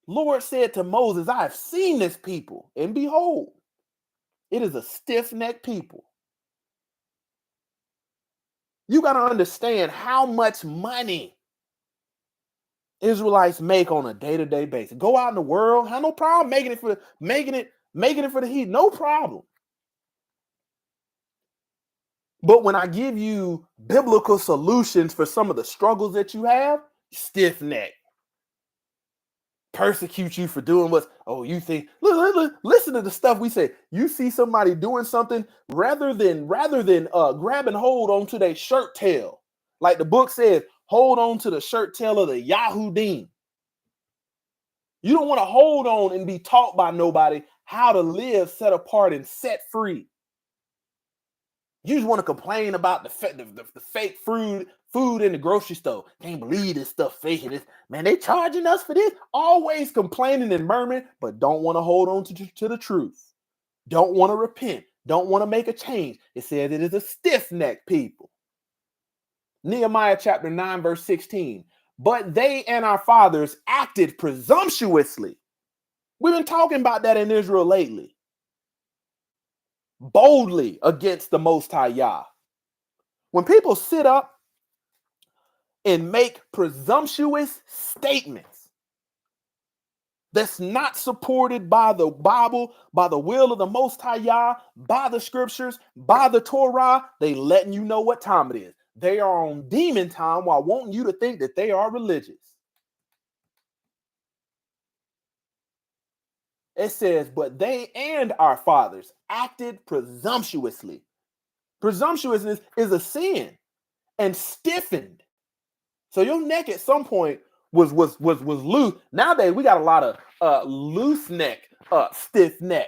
Lord said to Moses, I have seen this people, and behold, It is a stiff-necked people. You got to understand how much money Israelites make on a day-to-day basis. Go out in the world, have no problem making it for the heat, no problem. But when I give you biblical solutions for some of the struggles that you have, stiff neck, persecute you for doing you think, look, listen to the stuff we say. You see somebody doing something rather than grabbing hold onto their shirt tail. Like the book says, hold on to the shirt tail of the Yahudim. You don't want to hold on and be taught by nobody how to live set apart and set free. You just want to complain about the fake food in the grocery store. Can't believe this stuff fake. Man, they charging us for this. Always complaining and murmuring, but don't want to hold on to the truth. Don't want to repent. Don't want to make a change. It says it is a stiff-necked people. Nehemiah chapter 9, verse 16. But they and our fathers acted presumptuously. We've been talking about that in Israel lately. Boldly against the Most High Yah. When people sit up and make presumptuous statements that's not supported by the Bible, by the will of the Most High Yah, by the scriptures, by the Torah, they letting you know what time it is. They are on demon time while wanting you to think that they are religious. It says, but they and our fathers acted presumptuously. Presumptuousness is a sin and stiffened. So your neck at some point was loose. Nowadays we got a lot of loose neck, stiff neck,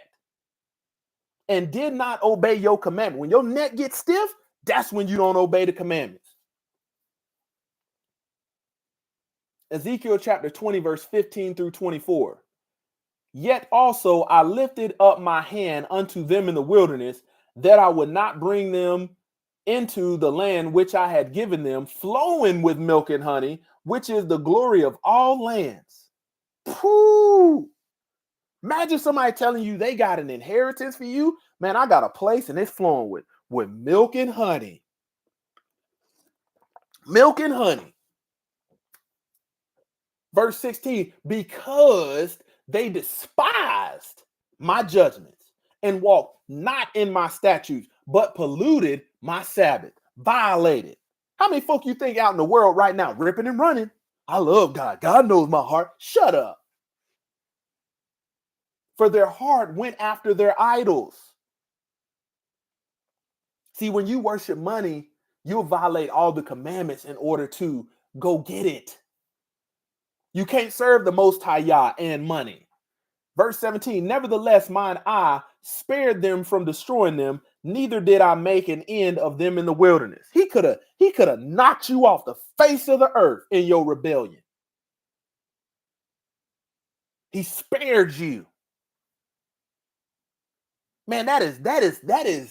and did not obey your commandment. When your neck gets stiff, that's when you don't obey the commandments. Ezekiel chapter 20, verse 15 through 24. Yet also I lifted up my hand unto them in the wilderness, that I would not bring them into the land which I had given them, flowing with milk and honey, which is the glory of all lands. Pooh! Imagine somebody telling you they got an inheritance for you. Man, I got a place and it's flowing with milk and honey. Milk and honey. Verse 16, because they despised my judgments and walked not in my statutes, but polluted my Sabbath, violated. How many folk you think out in the world right now ripping and running? I love God. God knows my heart. Shut up. For their heart went after their idols. See, when you worship money, you'll violate all the commandments in order to go get it. You can't serve the Most High Yah and money. Verse 17, nevertheless, mine eye spared them from destroying them, neither did I make an end of them in the wilderness. He could have knocked you off the face of the earth in your rebellion. He spared you. Man, that is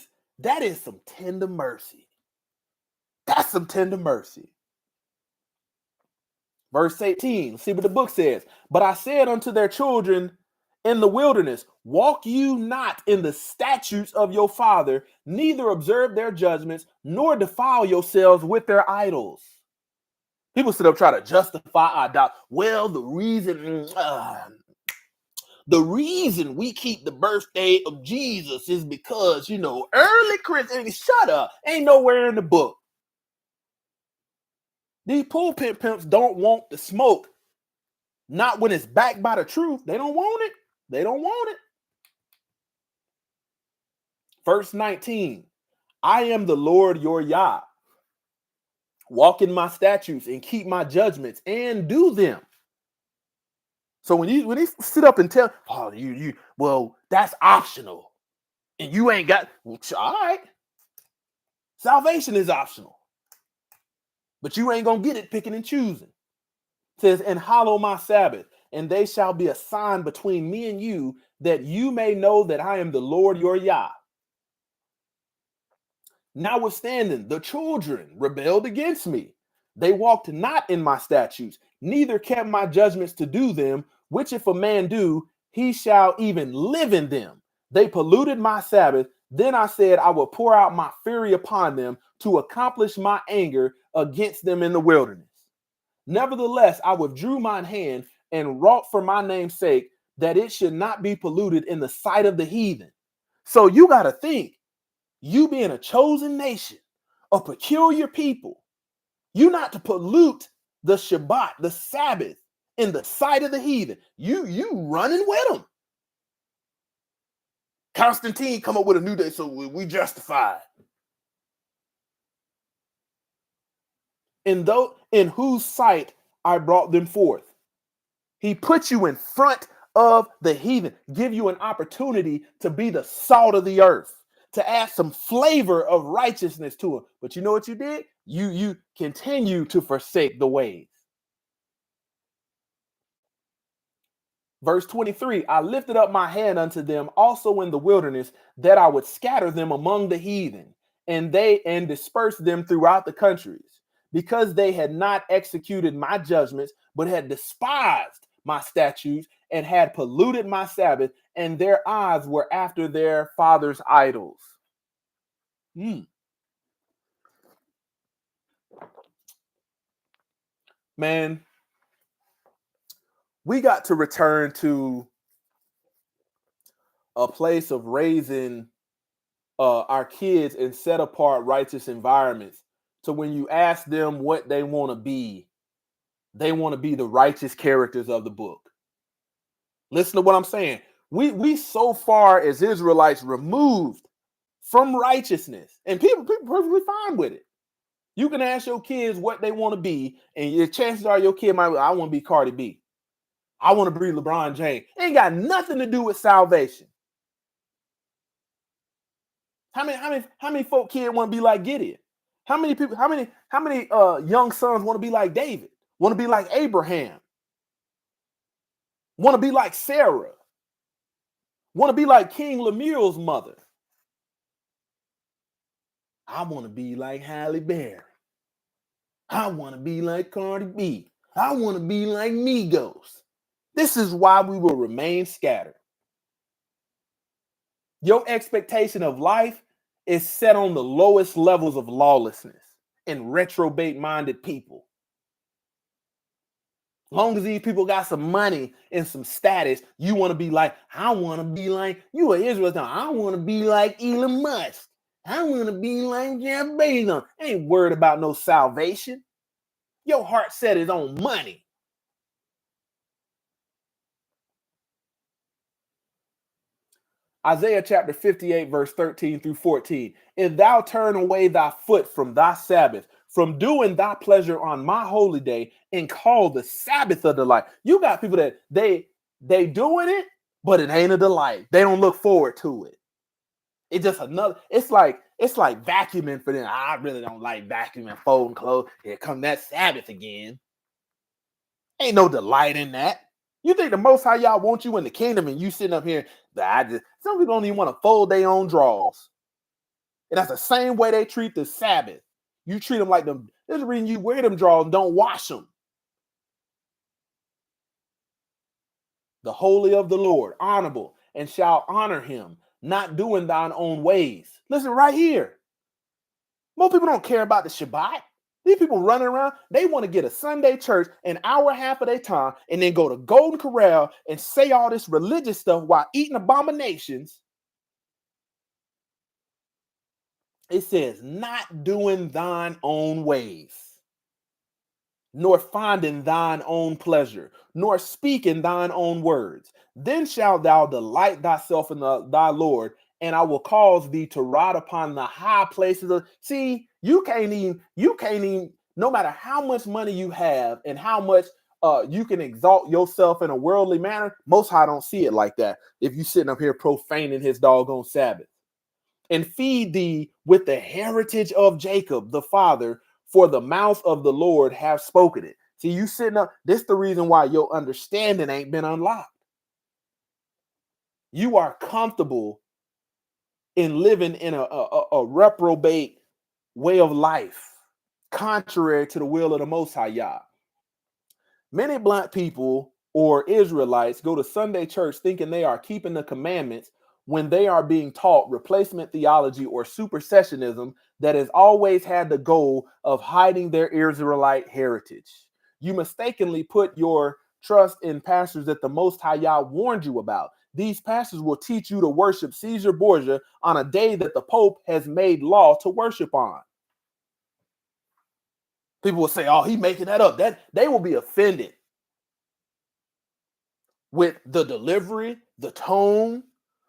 some tender mercy. That's some tender mercy. Verse 18, see what the book says. But I said unto their children in the wilderness, walk you not in the statutes of your father, neither observe their judgments, nor defile yourselves with their idols. People sit up try to justify idolatry. Well, the reason we keep the birthday of Jesus is because, early Christians, shut up, ain't nowhere in the book. These pulpit pimps don't want the smoke. Not when it's backed by the truth. They don't want it. They don't want it. Verse 19, I am the Lord your Yah. Walk in my statutes and keep my judgments and do them. So when they sit up and tell, well, that's optional. And you ain't got, all right. Salvation is optional. But you ain't going to get it picking and choosing. It says, and hallow my Sabbath, and they shall be a sign between me and you, that you may know that I am the Lord your Yah. Notwithstanding, the children rebelled against me. They walked not in my statutes, neither kept my judgments to do them, which if a man do, he shall even live in them. They polluted my Sabbath. Then I said, I will pour out my fury upon them to accomplish my anger against them in the wilderness. Nevertheless, I withdrew mine hand and wrought for my name's sake that it should not be polluted in the sight of the heathen. So you got to think, you being a chosen nation, a peculiar people, you not to pollute the Shabbat, the Sabbath, in the sight of the heathen. You running with them. Constantine come up with a new day, so we justified. In whose sight I brought them forth. He put you in front of the heathen, give you an opportunity to be the salt of the earth, to add some flavor of righteousness to it. But you know what you did? You continue to forsake the ways. Verse 23, I lifted up my hand unto them also in the wilderness, that I would scatter them among the heathen, and disperse them throughout the countries, because they had not executed my judgments, but had despised my statutes, and had polluted my Sabbath, and their eyes were after their fathers' idols. Man, we got to return to a place of raising our kids in set apart righteous environments. So when you ask them what they want to be the righteous characters of the book. Listen to what I'm saying. We so far as Israelites removed from righteousness, and people perfectly fine with it. You can ask your kids what they want to be, and your chances are your kid might, I want to be Cardi B. I want to be LeBron James. It ain't got nothing to do with salvation. How many folk kids want to be like Gideon? How many young sons want to be like David? Want to be like Abraham? Want to be like Sarah? Want to be like King Lemuel's mother? I want to be like Halle Berry. I want to be like Cardi B. I want to be like Migos. This is why we will remain scattered. Your expectation of life is set on the lowest levels of lawlessness and reprobate-minded people. Long as these people got some money and some status, you want to be like, I want to be like, you are Israel. I want to be like Elon Musk. I want to be like Jeff Bezos. I ain't worried about no salvation. Your heart set is on money. Isaiah chapter 58, verse 13 through 14. If thou turn away thy foot from thy Sabbath, from doing thy pleasure on my holy day, and call the Sabbath a delight. You got people that they doing it, but it ain't a delight. They don't look forward to it. It's just another, it's like vacuuming for them. I really don't like vacuuming, folding clothes. Here come that Sabbath again. Ain't no delight in that. You think the Most High y'all want you in the kingdom, and you sitting up here, some people don't even want to fold their own drawers. And that's the same way they treat the Sabbath. You treat them like them. There's a reason you wear them drawers and don't wash them. The holy of the Lord, honorable, and shall honor him, not doing thine own ways. Listen right here. Most people don't care about the Shabbat. These people running around, they want to get a Sunday church an hour and a half of their time and then go to Golden Corral and say all this religious stuff while eating abominations. It says, not doing thine own ways, nor finding thine own pleasure, nor speaking thine own words. Then shalt thou delight thyself in thy Lord, and I will cause thee to ride upon the high places of. See, you can't even, no matter how much money you have and how much you can exalt yourself in a worldly manner, Most High don't see it like that. If you sitting up here profaning his doggone Sabbath. And feed thee with the heritage of Jacob, the father, for the mouth of the Lord have spoken it. See, you sitting up, this is the reason why your understanding ain't been unlocked. You are comfortable in living in a reprobate way of life, contrary to the will of the Most High Yah. Many black people or Israelites go to Sunday church thinking they are keeping the commandments when they are being taught replacement theology or supersessionism that has always had the goal of hiding their Israelite heritage. You mistakenly put your trust in pastors that the Most High Yah warned you about. These pastors will teach you to worship Caesar Borgia on a day that the Pope has made law to worship on. People will say, oh, he making that up. That they will be offended with the delivery, the tone.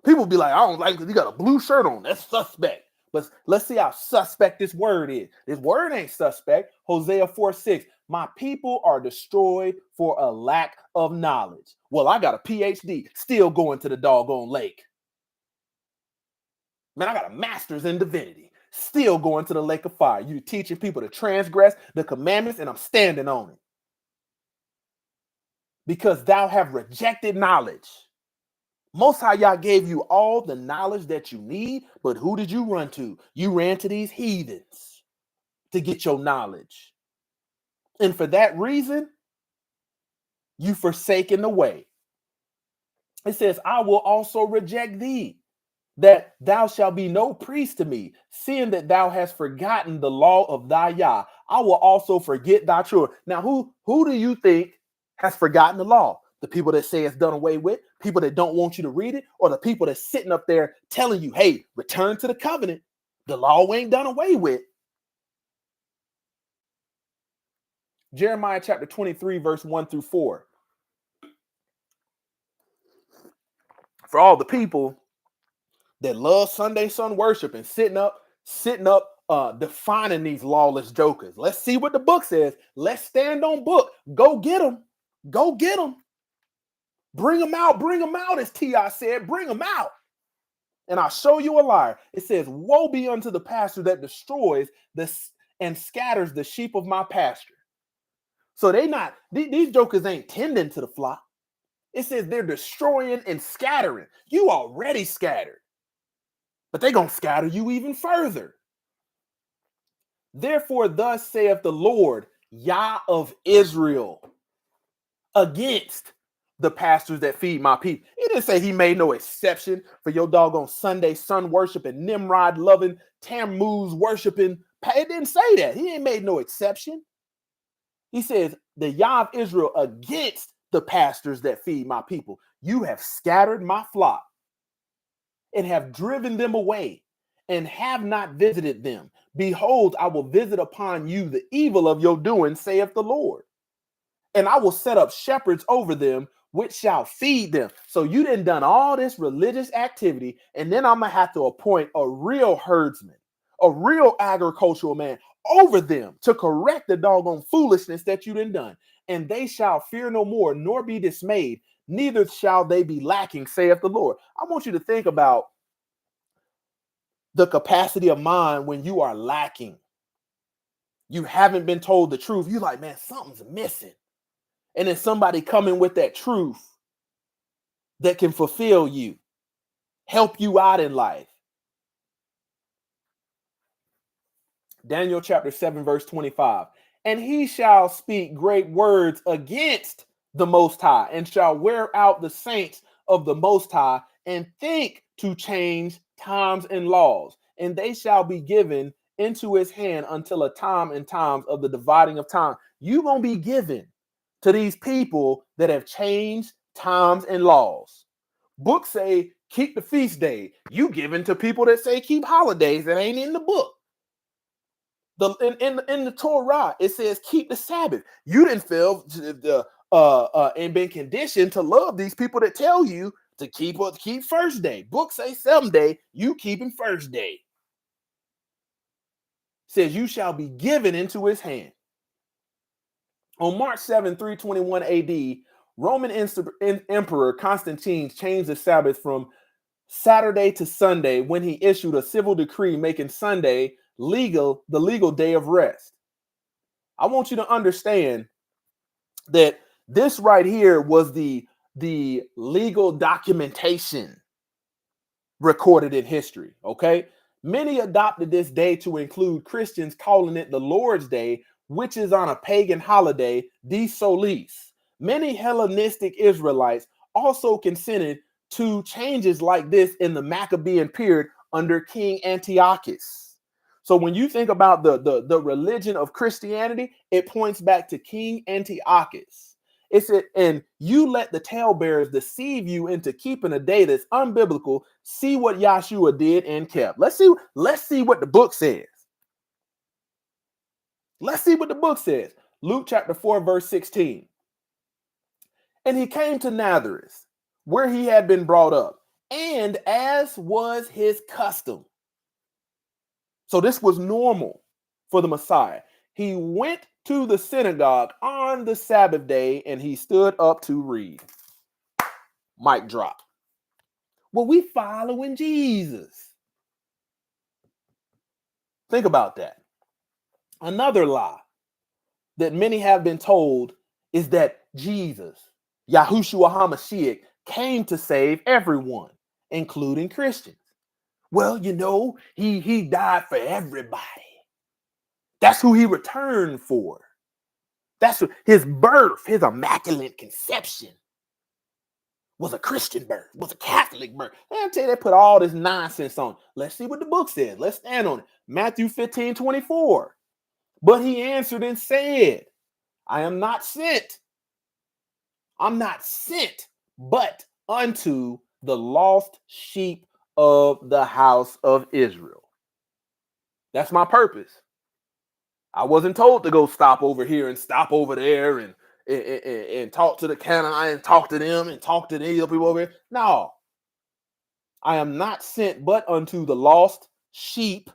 People will be like, I don't like because he got a blue shirt on. That's suspect. But let's see how suspect this word is. This word ain't suspect. Hosea 4:6. My people are destroyed for a lack of knowledge. Well, I got a PhD, still going to the doggone lake. Man, I got a master's in divinity, still going to the lake of fire. You teaching people to transgress the commandments, and I'm standing on it. Because thou have rejected knowledge. Most High Yah gave you all the knowledge that you need, but who did you run to? You ran to these heathens to get your knowledge. And for that reason, you forsaken the way. It says, I will also reject thee, that thou shalt be no priest to me, seeing that thou hast forgotten the law of thy Yah. I will also forget thy children. Now, who do you think has forgotten the law? The people that say it's done away with, people that don't want you to read it, or the people that's sitting up there telling you, hey, return to the covenant. The law ain't done away with. Jeremiah chapter 23, verse 1 through 4. For all the people that love Sunday sun worship and sitting up, defining these lawless jokers. Let's see what the book says. Let's stand on book. Go get them. Go get them. Bring them out, as T.I. said. Bring them out. And I'll show you a liar. It says, woe be unto the pastor that destroys this and scatters the sheep of my pasture. So these jokers ain't tending to the flock. It says they're destroying and scattering. You already scattered, but they're going to scatter you even further. Therefore, thus saith the Lord, Yah of Israel, against the pastors that feed my people. He didn't say he made no exception for your doggone Sunday sun worshiping, Nimrod loving, Tammuz worshiping. It didn't say that. He ain't made no exception. He says, the Yah of Israel against the pastors that feed my people. You have scattered my flock and have driven them away and have not visited them. Behold, I will visit upon you the evil of your doing, saith the Lord. And I will set up shepherds over them, which shall feed them. So you done all this religious activity, and then I'm going to have to appoint a real herdsman, a real agricultural man over them to correct the doggone foolishness that you done. And they shall fear no more, nor be dismayed, neither shall they be lacking, saith the Lord. I want you to think about the capacity of mind when you are lacking. You haven't been told the truth. You're like, man, something's missing. And then somebody coming with that truth that can fulfill you, help you out in life. Daniel chapter 7, verse 25. And he shall speak great words against the Most High, and shall wear out the saints of the Most High, and think to change times and laws. And they shall be given into his hand until a time and times of the dividing of time. You're going to be given to these people that have changed times and laws. Books say keep the feast day. You given to people that say keep holidays that ain't in the book. In the Torah, it says keep the Sabbath. You didn't feel and been conditioned to love these people that tell you to keep first day. Books say 7th day. You keeping first day. Says you shall be given into his hand. On March 7, 321 AD, Roman Emperor Constantine changed the Sabbath from Saturday to Sunday when he issued a civil decree making Sunday the legal day of rest. I want you to understand that this right here was the legal documentation recorded in history, okay? Many adopted this day to include Christians calling it the Lord's Day, which is on a pagan holiday, de solis. Many Hellenistic Israelites also consented to changes like this in the Maccabean period under King Antiochus. So when you think about the religion of Christianity, it points back to King Antiochus. It said, and you let the talebearers deceive you into keeping a day that's unbiblical. See what Yahshua did and kept. Let's see what the book says. Let's see what the book says. Luke chapter 4, verse 16. And he came to Nazareth, where he had been brought up, and as was his custom. So this was normal for the Messiah. He went to the synagogue on the Sabbath day, and he stood up to read. Mic drop. Well, we following Jesus. Think about that. Another lie that many have been told is that Jesus, Yahushua HaMashiach, came to save everyone, including Christians. Well, you know, he died for everybody. That's who he returned for. That's his birth, his immaculate conception was a Christian birth, was a Catholic birth. I tell you, they put all this nonsense on. Let's see what the book says. Let's stand on it. Matthew 15:24. But he answered and said, I am not sent. I'm not sent, but unto the lost sheep of the house of Israel. That's my purpose. I wasn't told to go stop over here and stop over there and talk to the Canaanites and talk to them and talk to these people over here. No. I am not sent but unto the lost sheep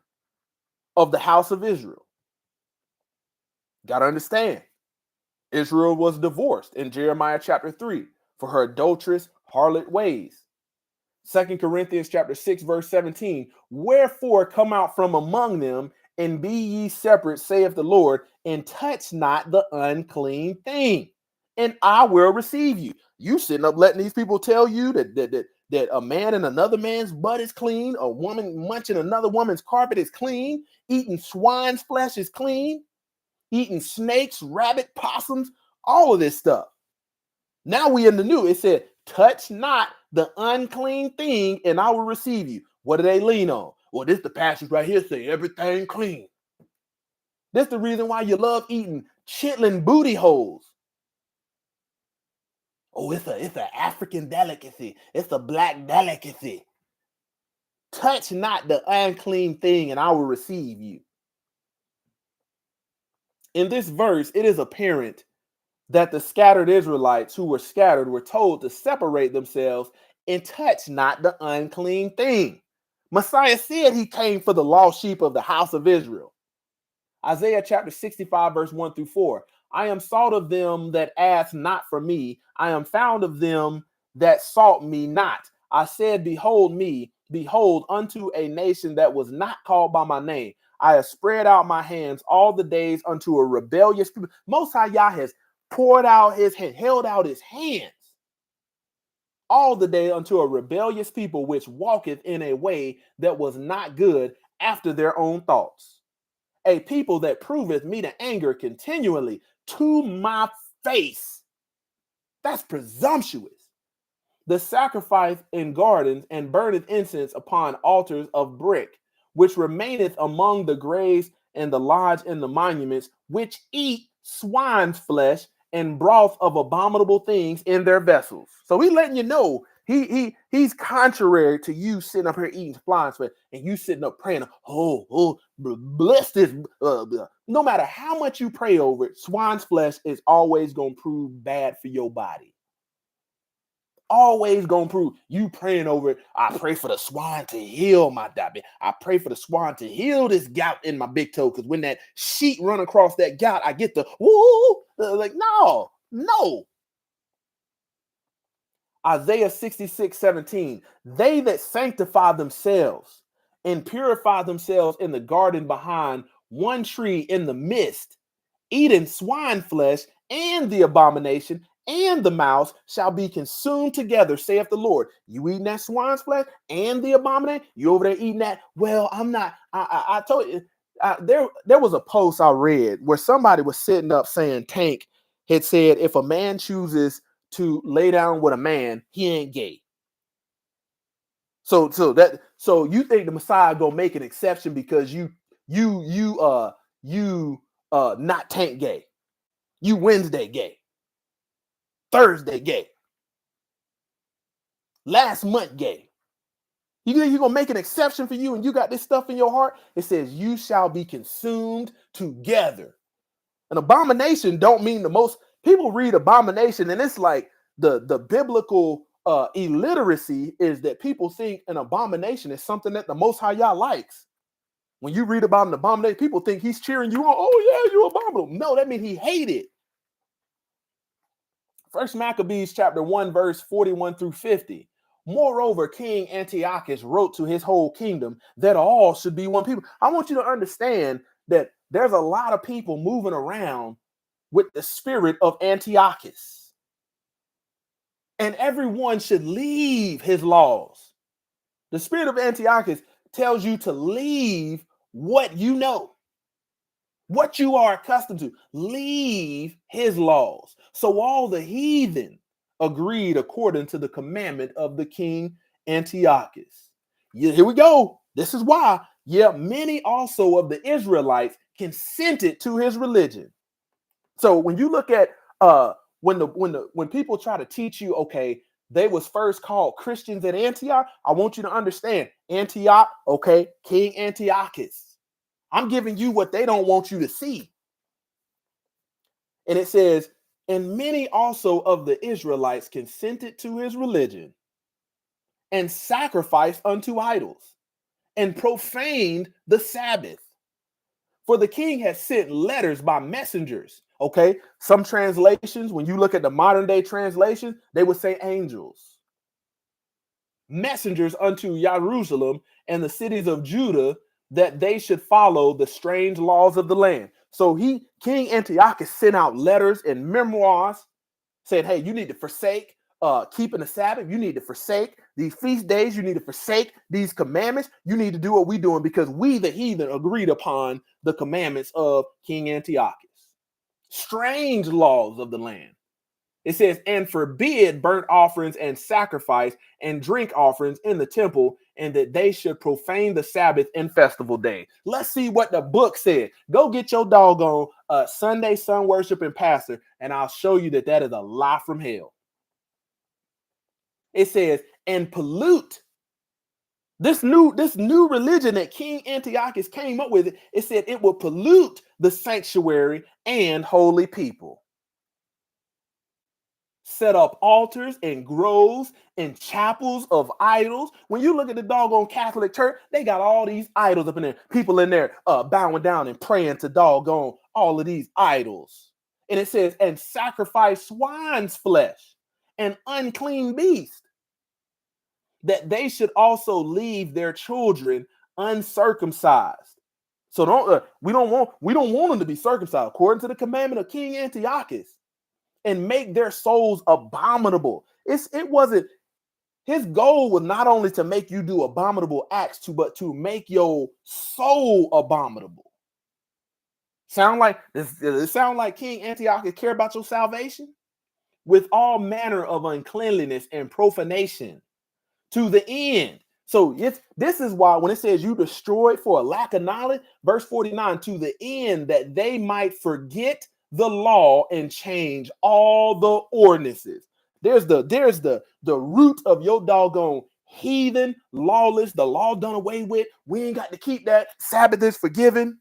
of the house of Israel. Got to understand. Israel was divorced in Jeremiah chapter 3 for her adulterous harlot ways. 2 Corinthians chapter 6 verse 17. Wherefore come out from among them and be ye separate, saith the Lord, and touch not the unclean thing, and I will receive you. You sitting up letting these people tell you that a man in another man's butt is clean, a woman munching another woman's carpet is clean, eating swine's flesh is clean, eating snakes, rabbit, possums, all of this stuff. Now we in the new. It said, touch not the unclean thing, and I will receive you. What do they lean on? Well, this the passage right here saying everything clean. This the reason why you love eating chitlin booty holes. Oh, it's an African delicacy. It's a black delicacy. Touch not the unclean thing, and I will receive you. In this verse, it is apparent that the scattered Israelites who were scattered were told to separate themselves and touch not the unclean thing. Messiah said he came for the lost sheep of the house of Israel. Isaiah chapter 65 verse 1 through 4. I am sought of them that ask not for me. I am found of them that sought me not. I said, behold me, behold unto a nation that was not called by my name. I have spread out my hands all the days unto a rebellious people. Most High Yah has poured out his hand, held out his hands all the day unto a rebellious people which walketh in a way that was not good after their own thoughts. A people that proveth me to anger continually to my face. That's presumptuous. The sacrifice in gardens and burneth incense upon altars of brick, which remaineth among the graves and the lodge and the monuments, which eat swine's flesh and broth of abominable things in their vessels. So he's letting you know he's contrary to you sitting up here eating swine's flesh and you sitting up praying, bless this. No matter how much you pray over it, swine's flesh is always going to prove bad for your body. Always gonna prove you praying over it. I pray for the swine to heal my diabetes. I pray for the swine to heal this gout in my big toe. Because when that sheet run across that gout, I get the woo. Like, no. Isaiah 66:17. They that sanctify themselves and purify themselves in the garden behind one tree in the midst, eating swine flesh and the abomination and the mouse shall be consumed together, saith the Lord. You eating that swine's flesh and the abomination? You over there eating that? Well, I'm not. I told you. There was a post I read where somebody was sitting up saying Tank had said if a man chooses to lay down with a man, he ain't gay. So you think the Messiah gonna make an exception because you not tank gay, you Wednesday gay, Thursday gay, last month gay. You think you're gonna make an exception for you and you got this stuff in your heart? It says you shall be consumed together. An abomination don't mean the most. People read abomination and it's like the biblical illiteracy is that people think an abomination is something that the Most High Yah likes. When you read about an abomination, people think he's cheering you on. Oh yeah, you abominable. No, that means he hated. First Maccabees chapter 1, verse 41 through 50. Moreover, King Antiochus wrote to his whole kingdom that all should be one people. I want you to understand that there's a lot of people moving around with the spirit of Antiochus. And everyone should leave his laws. The spirit of Antiochus tells you to leave what you know, what you are accustomed to. Leave his laws. So all the heathen agreed according to the commandment of the king Antiochus. Yeah, here we go. This is why. Yeah, many also of the Israelites consented to his religion. So when you look at when people try to teach you, okay, they was first called Christians at Antioch, I want you to understand Antioch, okay, King Antiochus. I'm giving you what they don't want you to see. And it says, and many also of the Israelites consented to his religion and sacrificed unto idols and profaned the Sabbath. For the king has sent letters by messengers. Okay, some translations, when you look at the modern day translation, they would say angels. Messengers unto Jerusalem and the cities of Judah that they should follow the strange laws of the land. So King Antiochus sent out letters and memoirs saying, hey, you need to forsake keeping the Sabbath. You need to forsake these feast days. You need to forsake these commandments. You need to do what we're doing because we, the heathen, agreed upon the commandments of King Antiochus. Strange laws of the land. It says, and forbid burnt offerings and sacrifice and drink offerings in the temple, and that they should profane the Sabbath and festival day. Let's see what the book said. Go get your doggone Sunday sun worshiping pastor, and I'll show you that is a lie from hell. It says, and pollute this new religion that King Antiochus came up with. It said it will pollute the sanctuary and holy people. Set up altars and groves and chapels of idols. When you look at the doggone Catholic Church, they got all these idols up in there. People in there bowing down and praying to doggone all of these idols. And it says, and sacrifice swine's flesh and unclean beast, that they should also leave their children uncircumcised. So we don't want them to be circumcised according to the commandment of King Antiochus. And make their souls abominable. It wasn't his goal was not only to make you do abominable acts but to make your soul abominable. Sound like King Antiochus care about your salvation? With all manner of uncleanliness and profanation to the end. So this is why when it says you destroyed for a lack of knowledge, verse 49, to the end that they might forget the law and change all the ordinances. There's the root of your doggone heathen, lawless, the law done away with. We ain't got to keep that. Sabbath is forgiven.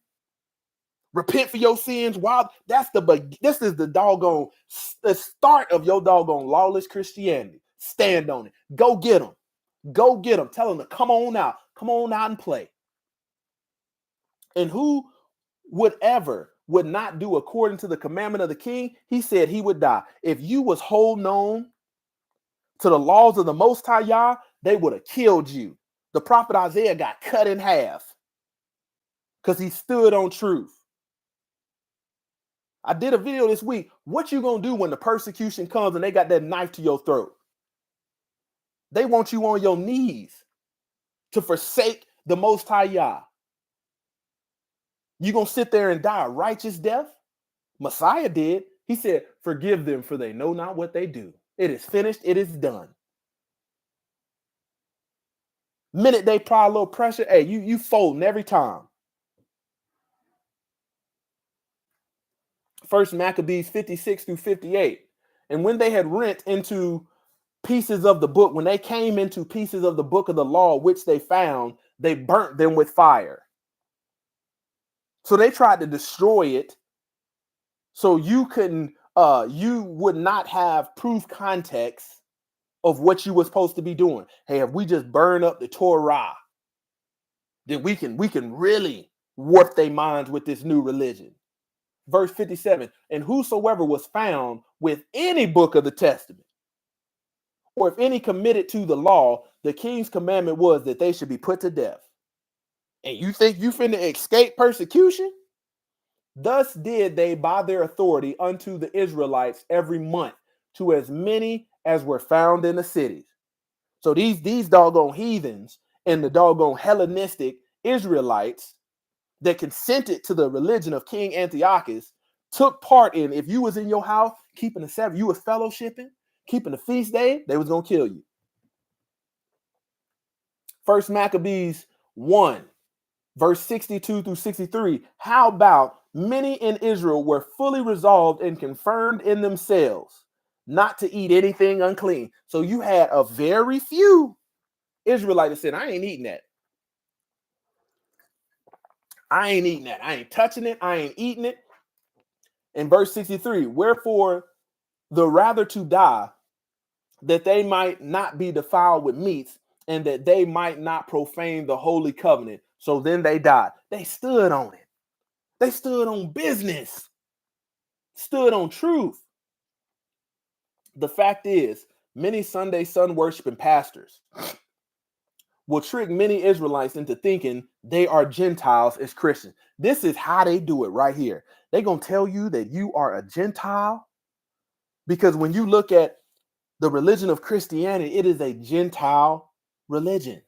Repent for your sins. Wow, this is the doggone the start of your doggone lawless Christianity. Stand on it. Go get them. Go get them. Tell them to come on out and play. And who would not do according to the commandment of the king, he said he would die. If you was holding on to the laws of the Most High Yah, they would have killed you. The prophet Isaiah got cut in half because he stood on truth. I did a video this week. What you gonna do when the persecution comes and they got that knife to your throat? They want you on your knees to forsake the Most High Yah. You gonna sit there and die a righteous death? Messiah did. He said, forgive them for they know not what they do. It is finished. It is done. Minute they apply a little pressure, hey, you folding every time. First Maccabees 56 through 58. And when they had rent into pieces of the book, when they came into pieces of the book of the law, which they found, they burnt them with fire. So they tried to destroy it. So you would not have proof context of what you were supposed to be doing. Hey, if we just burn up the Torah, then we can really warp their minds with this new religion. Verse 57, and whosoever was found with any book of the Testament, or if any committed to the law, the king's commandment was that they should be put to death. And you think you finna escape persecution? Thus did they by their authority unto the Israelites every month, to as many as were found in the cities. So these doggone heathens and the doggone Hellenistic Israelites that consented to the religion of King Antiochus took part in, if you was in your house keeping the Sabbath, you was fellowshipping, keeping the feast day, they was gonna kill you. First Maccabees 1, verse 62 through 63. How about many in Israel were fully resolved and confirmed in themselves not to eat anything unclean. So you had a very few Israelites that said, I ain't eating that. I ain't eating that. I ain't touching it. I ain't eating it. In verse 63, wherefore the rather to die, that they might not be defiled with meats, and that they might not profane the holy covenant. So then they died. They stood on it. They stood on business, stood on truth. The fact is, many Sunday sun worshiping pastors will trick many Israelites into thinking they are Gentiles as Christians. This is how they do it right here. They're going to tell you that you are a Gentile because when you look at the religion of Christianity, it is a Gentile religion.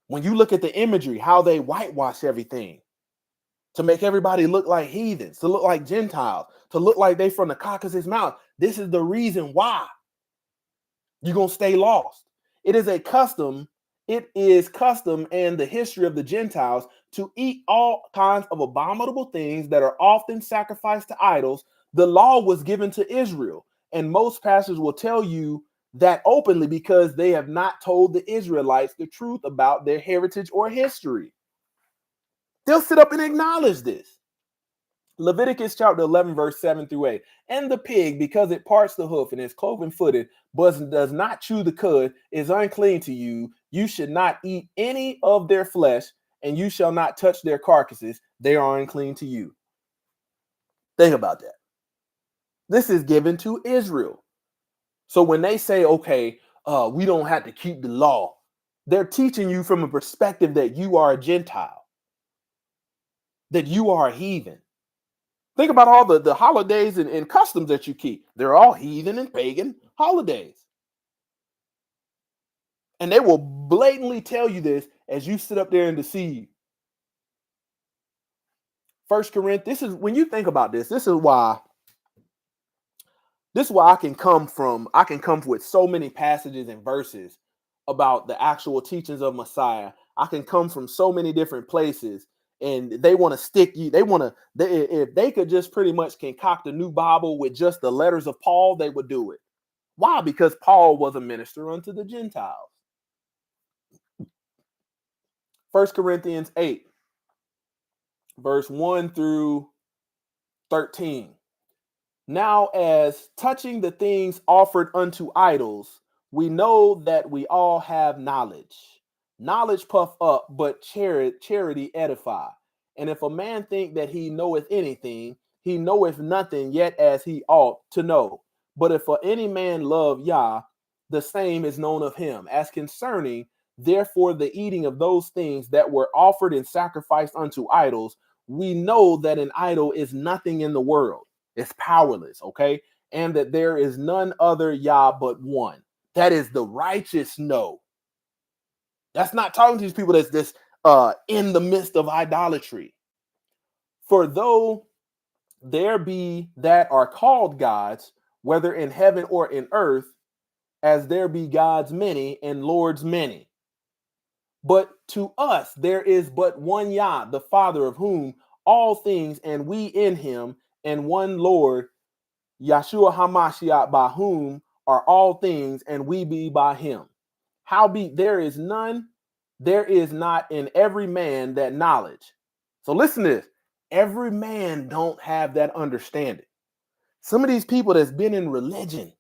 When you look at the imagery, how they whitewash everything to make everybody look like heathens, to look like Gentiles, to look like they from the Caucasus Mountain. This is the reason why you're going to stay lost. It is a custom. It is custom and the history of the Gentiles to eat all kinds of abominable things that are often sacrificed to idols. The law was given to Israel, and most pastors will tell you that openly because they have not told the Israelites the truth about their heritage or history. They'll sit up and acknowledge this. Leviticus chapter 11, verse 7 through 8. And the pig, because it parts the hoof and is cloven-footed, but does not chew the cud, is unclean to you. You should not eat any of their flesh, and you shall not touch their carcasses. They are unclean to you. Think about that. This is given to Israel. So when they say, okay, we don't have to keep the law, they're teaching you from a perspective that you are a Gentile, that you are a heathen. Think about all the holidays and customs that you keep. They're all heathen and pagan holidays. And they will blatantly tell you this as you sit up there and deceive. First Corinthians, this is when you think about this, this is why I can come with so many passages and verses about the actual teachings of Messiah. I can come from so many different places, and they want to stick you. If they could just pretty much concoct a new Bible with just the letters of Paul, they would do it. Why? Because Paul was a minister unto the Gentiles. First Corinthians 8, verse 1 through 13. Now, as touching the things offered unto idols, we know that we all have knowledge. Knowledge puff up, but charity edify. And if a man think that he knoweth anything, he knoweth nothing yet as he ought to know. But if for any man love Yah, the same is known of him. As concerning, therefore, the eating of those things that were offered and sacrificed unto idols, we know that an idol is nothing in the world. It's powerless, okay? And that there is none other Yah but one. That is the righteous know. That's not talking to these people that's this in the midst of idolatry. For though there be that are called gods, whether in heaven or in earth, as there be gods many and lords many. But to us there is but one Yah, the Father, of whom all things, and we in him, and one Lord, Yahshua HaMashiach, by whom are all things, and we be by him. Howbeit there is none, there is not in every man that knowledge. So listen to this. Every man don't have that understanding. Some of these people that's been in religion,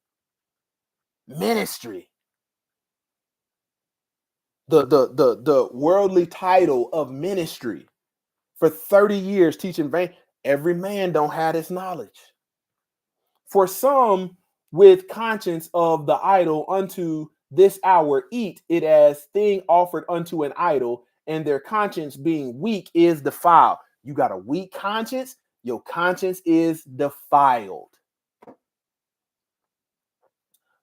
ministry, the worldly title of ministry for 30 years teaching vain, every man don't have this knowledge. For some with conscience of the idol unto this hour eat it as thing offered unto an idol, and their conscience being weak is defiled. You got a weak conscience, your conscience is defiled.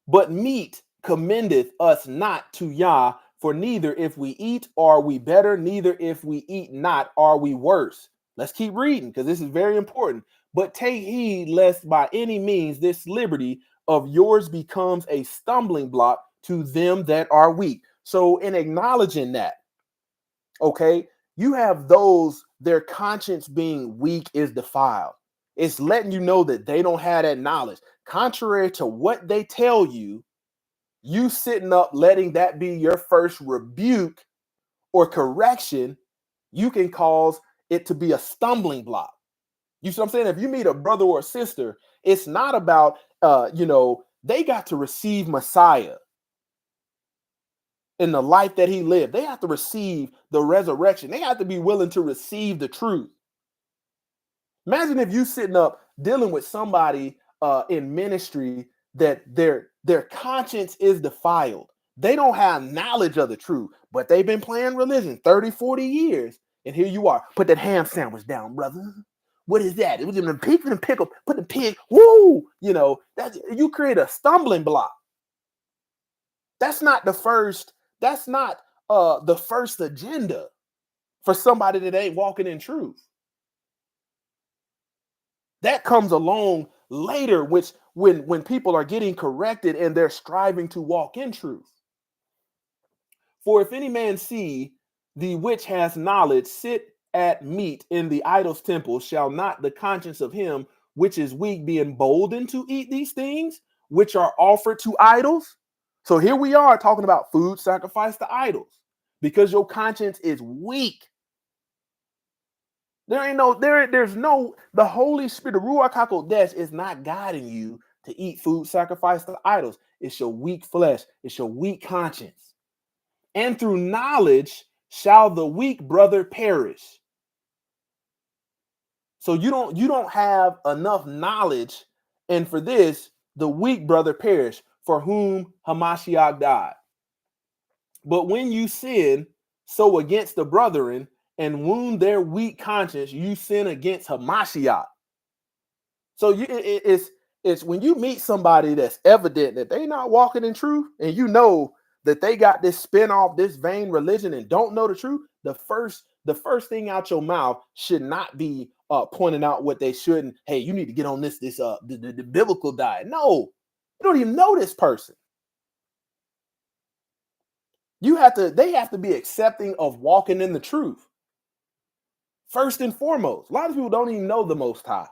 But meat commendeth us not to Yah, for neither if we eat are we better, neither if we eat not are we worse. Let's keep reading because this is very important. But take heed lest by any means this liberty of yours becomes a stumbling block to them that are weak. So in acknowledging that, okay, you have those, their conscience being weak is defiled. It's letting you know that they don't have that knowledge. Contrary to what they tell you, you sitting up letting that be your first rebuke or correction, you can cause it to be a stumbling block. You see what I'm saying? If you meet a brother or a sister, it's not about they got to receive Messiah in the life that he lived. They have to receive the resurrection. They have to be willing to receive the truth. Imagine if you sitting up dealing with somebody in ministry that their conscience is defiled. They don't have knowledge of the truth, but they've been playing religion 30, 40 years. And here you are. Put that ham sandwich down, brother. What is that? It was in the pig and pickle. Put the pig. Woo! That you create a stumbling block. That's not the first. That's not the first agenda for somebody that ain't walking in truth. That comes along later, which when people are getting corrected and they're striving to walk in truth. For if any man see the which has knowledge sit at meat in the idol's temple, shall not the conscience of him which is weak be emboldened to eat these things which are offered to idols? So here we are talking about food sacrificed to idols because your conscience is weak. There's no, the Holy Spirit, the Ruach HaKodesh is not guiding you to eat food sacrificed to idols. It's your weak flesh. It's your weak conscience. And through knowledge shall the weak brother perish. So you don't have enough knowledge, and for this, the weak brother perish, for whom Hamashiach died. But when you sin so against the brethren and wound their weak conscience, you sin against Hamashiach. So it's when you meet somebody that's evident that they're not walking in truth, and you know that they got this spin off this vain religion and don't know the truth, the first thing out your mouth should not be pointing out what they shouldn't. Hey, you need to get on the biblical diet. No, you don't even know this person. They have to be accepting of walking in the truth. First and foremost, a lot of people don't even know the Most High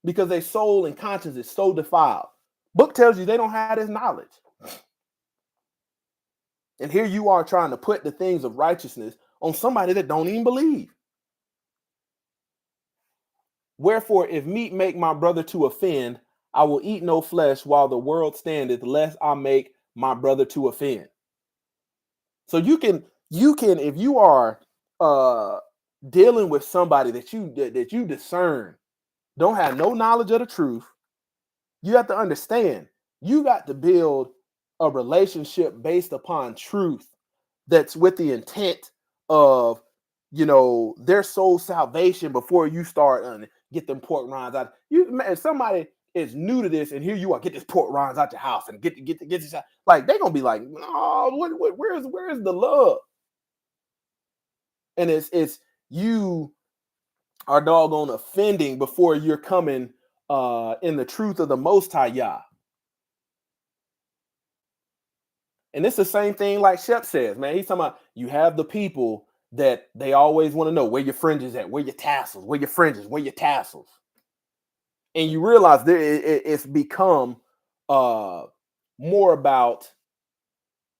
because their soul and conscience is so defiled. Book tells you they don't have this knowledge. And here you are trying to put the things of righteousness on somebody that don't even believe. Wherefore, if meat make my brother to offend, I will eat no flesh while the world standeth, lest I make my brother to offend. So you can, if you are dealing with somebody that you discern don't have no knowledge of the truth, you have to understand you got to build a relationship based upon truth that's with the intent of their soul salvation before you start get them pork rinds out. If somebody is new to this and here you are, get this pork rinds out your house and get this out, like they're gonna be like, oh, where's the love? And it's you are doggone offending before you're coming in the truth of the Most High Yah. And it's the same thing like Shep says, man. He's talking about you have the people that they always want to know where your fringes at, where your tassels, where your fringes, where your tassels. And you realize that it's become more about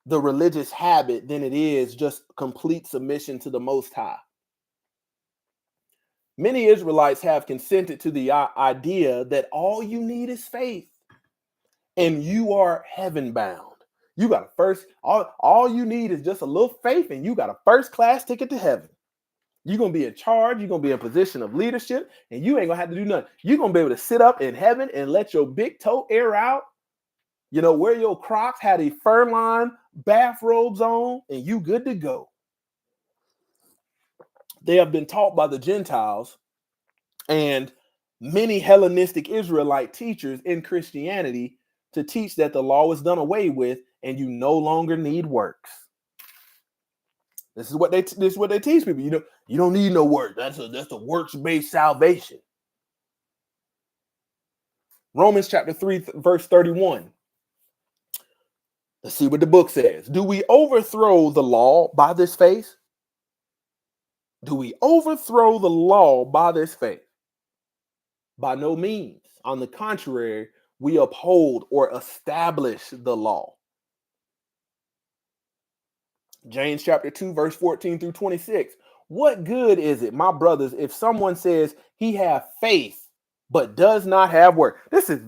the religious habit than it is just complete submission to the Most High. Many Israelites have consented to the idea that all you need is faith and you are heaven bound. You got a all you need is just a little faith and you got a first class ticket to heaven. You're going to be in charge. You're going to be in a position of leadership and you ain't going to have to do nothing. You're going to be able to sit up in heaven and let your big toe air out. You know, wear your Crocs, had a fur-lined bathrobes on, and you good to go. They have been taught by the Gentiles and many Hellenistic Israelite teachers in Christianity to teach that the law is done away with and you no longer need works. This is what they teach people. You don't need no work. That's a works-based salvation. Romans chapter 3, verse 31. Let's see what the book says. Do we overthrow the law by this faith? Do we overthrow the law by this faith? By no means. On the contrary, we uphold or establish the law. James chapter 2, verse 14 through 26. What good is it, my brothers, if someone says he have faith but does not have work? This is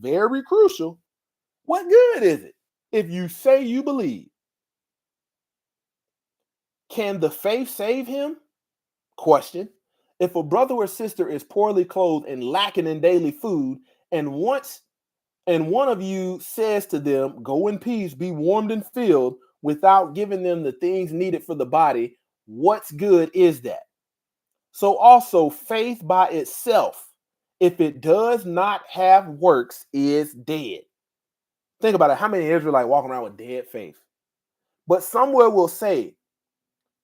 very crucial. What good is it if you say you believe? Can the faith save him? Question. If a brother or sister is poorly clothed and lacking in daily food, and one of you says to them, go in peace, be warmed and filled, without giving them the things needed for the body, what's good is that? So also faith by itself, if it does not have works, is dead. Think about it. How many Israelites walking around with dead faith? But somewhere will say,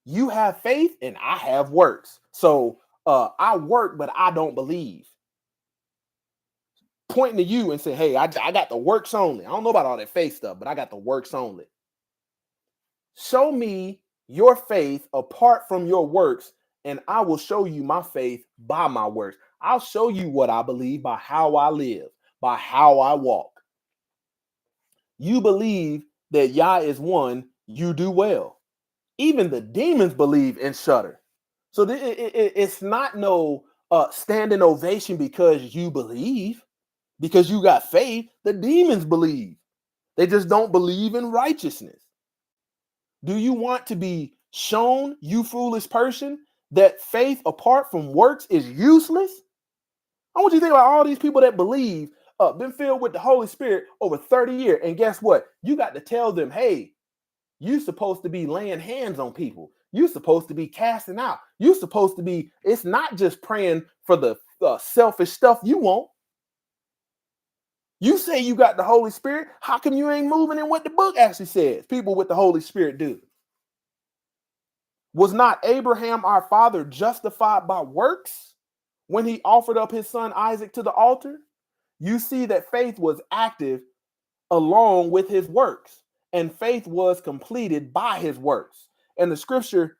you have faith and I have works. So I work, but I don't believe. Pointing to you and say, hey, I got the works only. I don't know about all that faith stuff, but I got the works only. Show me your faith apart from your works, and I will show you my faith by my works. I'll show you what I believe by how I live, by how I walk. You believe that Yah is one, you do well. Even the demons believe and shudder. So it's not no standing ovation because you believe, because you got faith. The demons believe. They just don't believe in righteousness. Do you want to be shown, you foolish person, that faith apart from works is useless? I want you to think about all these people that believe, been filled with the Holy Spirit over 30 years. And guess what? You got to tell them, hey, you're supposed to be laying hands on people. You're supposed to be casting out. You're supposed to be, it's not just praying for the selfish stuff you want. You say you got the Holy Spirit. How come you ain't moving in what the book actually says people with the Holy Spirit do? Was not Abraham, our father, justified by works when he offered up his son Isaac to the altar? You see that faith was active along with his works, and faith was completed by his works. And the scripture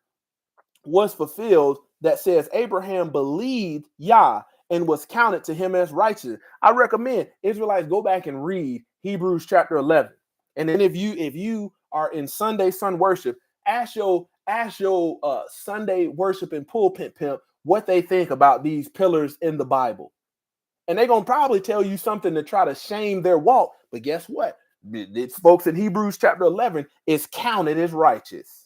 was fulfilled that says Abraham believed Yah and was counted to him as righteous. I recommend Israelites go back and read Hebrews chapter 11. And then if you are in Sunday sun worship, ask your Sunday worship and pulpit pimp what they think about these pillars in the Bible. And they're going to probably tell you something to try to shame their walk. But guess what? It's folks in Hebrews chapter 11 is counted as righteous.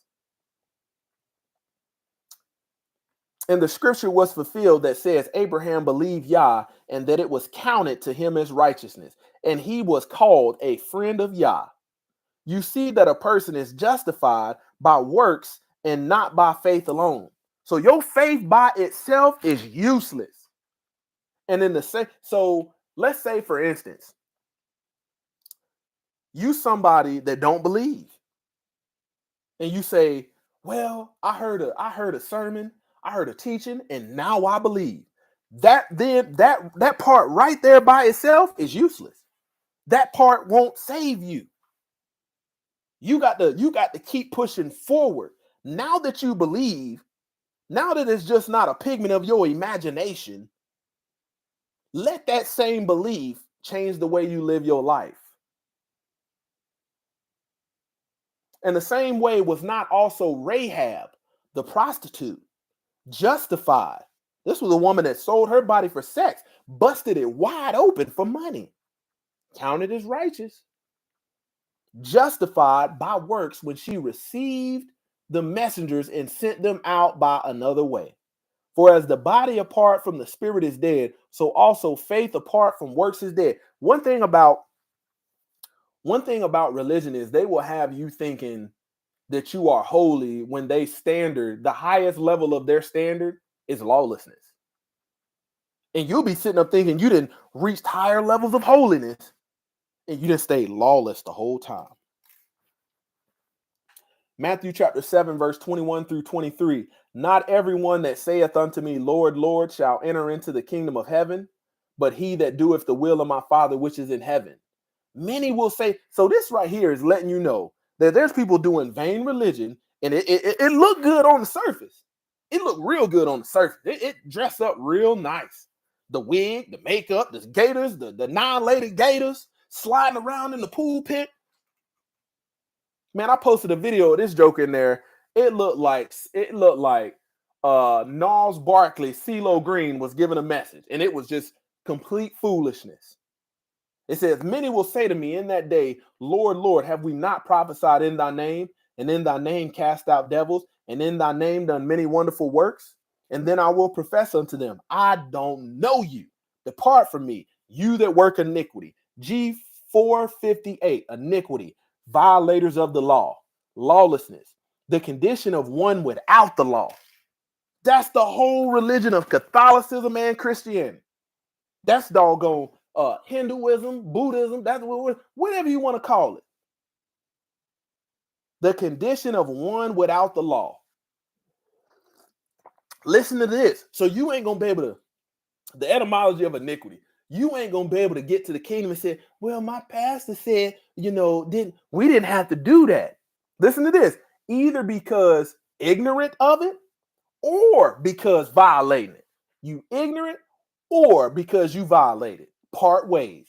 And the scripture was fulfilled that says Abraham believed Yah and that it was counted to him as righteousness. And he was called a friend of Yah. You see that a person is justified by works and not by faith alone. So your faith by itself is useless. And in the same, so let's say, for instance, you somebody that don't believe, and you say, well, I heard a sermon, I heard a teaching, and now I believe. That part right there by itself is useless. That part won't save you. You got to keep pushing forward. Now that you believe, now that it's just not a pigment of your imagination, let that same belief change the way you live your life. And the same way was not also Rahab, the prostitute, justified. This was a woman that sold her body for sex, busted it wide open for money, counted as righteous, justified by works when she received the messengers and sent them out by another way. For as the body apart from the spirit is dead, so also faith apart from works is dead. One thing about religion is they will have you thinking that you are holy when the highest level of their standard is lawlessness. And you'll be sitting up thinking you didn't reach higher levels of holiness and you didn't stay lawless the whole time. Matthew chapter 7, verse 21 through 23. Not everyone that saith unto me, Lord, Lord, shall enter into the kingdom of heaven, but he that doeth the will of my Father which is in heaven. Many will say, so this right here is letting you know that there's people doing vain religion, and it looked good on the surface. It looked real good on the surface. It dressed up real nice. The wig, the makeup, the gators, the non-lady gators sliding around in the pool pit. Man, I posted a video of this joke in there. It looked like Gnarls Barkley, CeeLo Green was giving a message, and it was just complete foolishness. It says, many will say to me in that day, Lord, Lord, have we not prophesied in thy name, and in thy name cast out devils, and in thy name done many wonderful works? And then I will profess unto them, I don't know you. Depart from me, you that work iniquity. G458, iniquity, violators of the law, lawlessness, the condition of one without the law. That's the whole religion of Catholicism and Christianity. That's doggone Hinduism, Buddhism, that's whatever you want to call it. The condition of one without the law. Listen to this. So you ain't gonna be able to, the etymology of iniquity, you ain't gonna be able to get to the kingdom and say, well, my pastor said, we didn't have to do that. Listen to this. Either because ignorant of it or because violating it. You ignorant or because you violated. Part ways.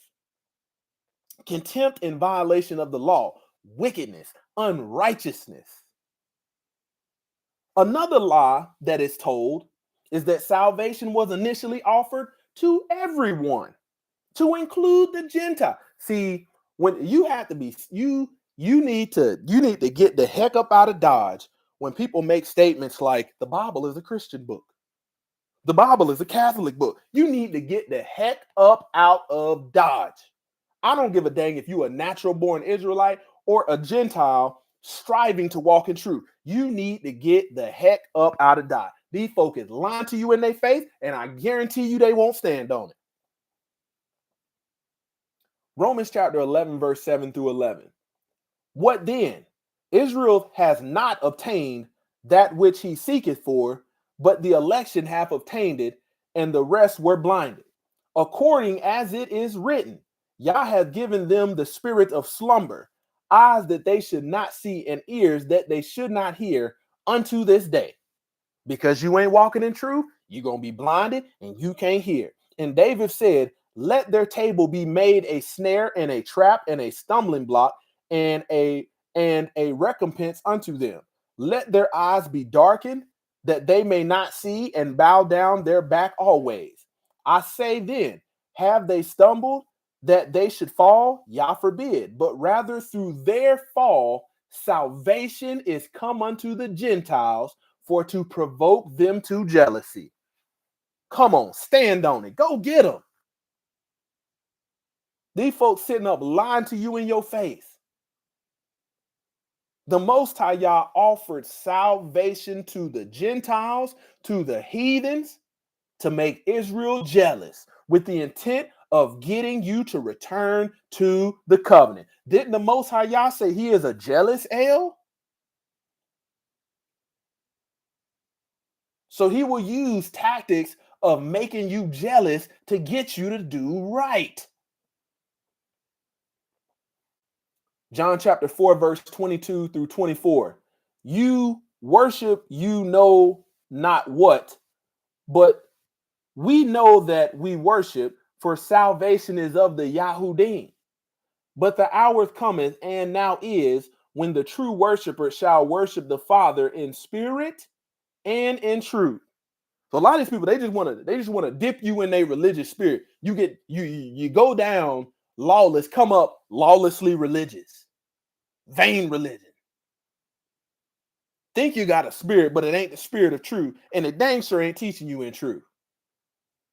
Contempt and violation of the law, wickedness, unrighteousness. Another lie that is told is that salvation was initially offered to everyone, to include the Gentile. See, when you have to be, you need to get the heck up out of Dodge when people make statements like the Bible is a Christian book. The Bible is a Catholic book. You need to get the heck up out of Dodge. I don't give a dang if you're a natural born Israelite or a Gentile striving to walk in truth. You need to get the heck up out of Dodge. These folk is lying to you in their face, and I guarantee you they won't stand on it. Romans chapter 11, verse 7 through 11. What then? Israel has not obtained that which he seeketh for, but the election hath obtained it, and the rest were blinded. According as it is written, Yah hath given them the spirit of slumber, eyes that they should not see, and ears that they should not hear unto this day. Because you ain't walking in truth, you're going to be blinded and you can't hear. And David said, let their table be made a snare and a trap and a stumbling block and a recompense unto them. Let their eyes be darkened that they may not see, and bow down their back always. I say then, have they stumbled that they should fall? Yah forbid. But rather through their fall, salvation is come unto the Gentiles, for to provoke them to jealousy. Come on, stand on it. Go get them. These folks sitting up lying to you in your face. The Most High Yah offered salvation to the Gentiles, to the heathens, to make Israel jealous with the intent of getting you to return to the covenant. Didn't the Most High Yah say he is a jealous El? So he will use tactics of making you jealous to get you to do right. John chapter 4, verse 22 through 24. You worship, you know not what, but we know that we worship, for salvation is of the Yahudim. But the hour cometh, and now is, when the true worshiper shall worship the Father in spirit and in truth. So a lot of these people, they just want to dip you in their religious spirit. You go down lawless, come up lawlessly religious, vain religion. Think you got a spirit, but it ain't the spirit of truth, and it dang sure ain't teaching you in truth.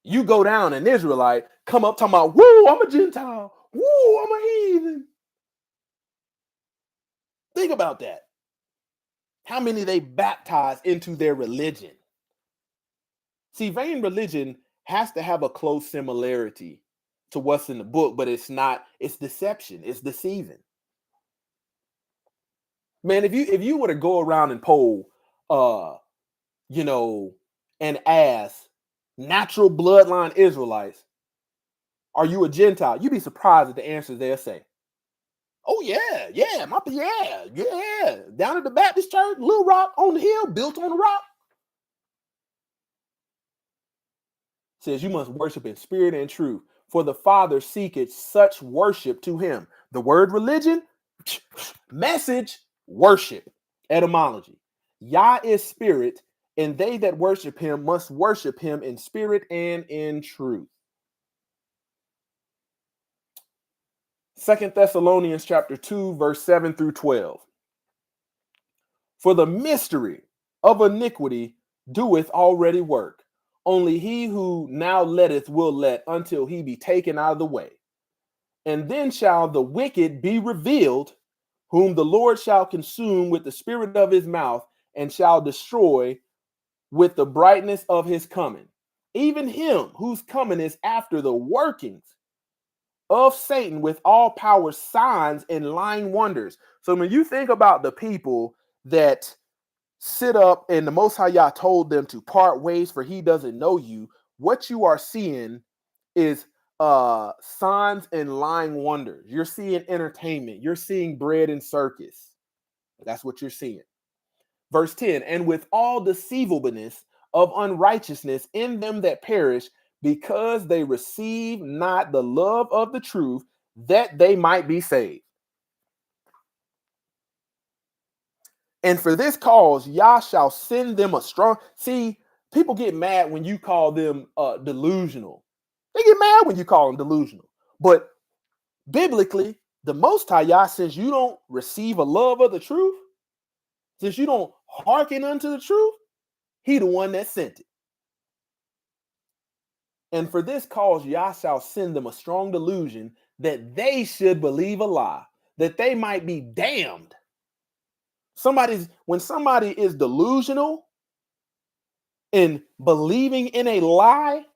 You go down an Israelite, come up talking about, woo, I'm a Gentile, woo, I'm a heathen. Think about that. How many they baptize into their religion? See, vain religion has to have a close similarity to what's in the book, but it's not, it's deception, it's deceiving. Man, if you were to go around and poll you know, and ask natural bloodline Israelites, are you a Gentile? You'd be surprised at the answers they'll say. Oh yeah, yeah. Down at the Baptist church, Little Rock on the hill, built on the rock. Says you must worship in spirit and truth, for the Father seeketh such worship to him. The word religion, message, worship, etymology. Yah is spirit, and they that worship him must worship him in spirit and in truth. 2 Thessalonians chapter 2, verse 7 through 12. For the mystery of iniquity doeth already work. Only he who now letteth will let until he be taken out of the way. And then shall the wicked be revealed, whom the Lord shall consume with the spirit of his mouth, and shall destroy with the brightness of his coming. Even him whose coming is after the workings of Satan with all power, signs, and lying wonders. So when you think about the people that sit up and the Most High Yah told them to part ways, for he doesn't know you, what you are seeing is signs and lying wonders. You're seeing entertainment. You're seeing bread and circus. That's what you're seeing. Verse 10, and with all deceivableness of unrighteousness in them that perish, because they receive not the love of the truth, that they might be saved. And for this cause, Yah shall send them a strong. See, people get mad when you call them delusional. They get mad when you call them delusional. But biblically, the Most High Yah, since you don't receive a love of the truth, since you don't hearken unto the truth, he the one that sent it. And for this cause, Yah shall send them a strong delusion, that they should believe a lie, that they might be damned. When somebody is delusional and believing in a lie,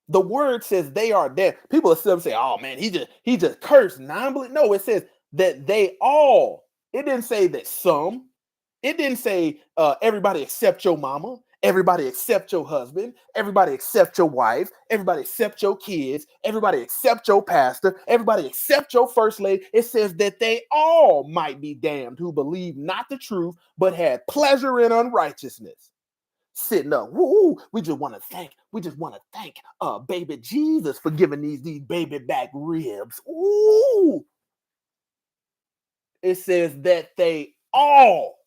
the word says they are dead. People are still say, "Oh man, he just cursed non-belief." No, it says that they all. It didn't say that some. It didn't say everybody except your mama, everybody except your husband, everybody except your wife, everybody except your kids, everybody except your pastor, everybody except your first lady. It says that they all might be damned who believe not the truth, but had pleasure in unrighteousness. Sitting up, woo, we just want to thank baby Jesus for giving these baby back ribs. Ooh. It says that they all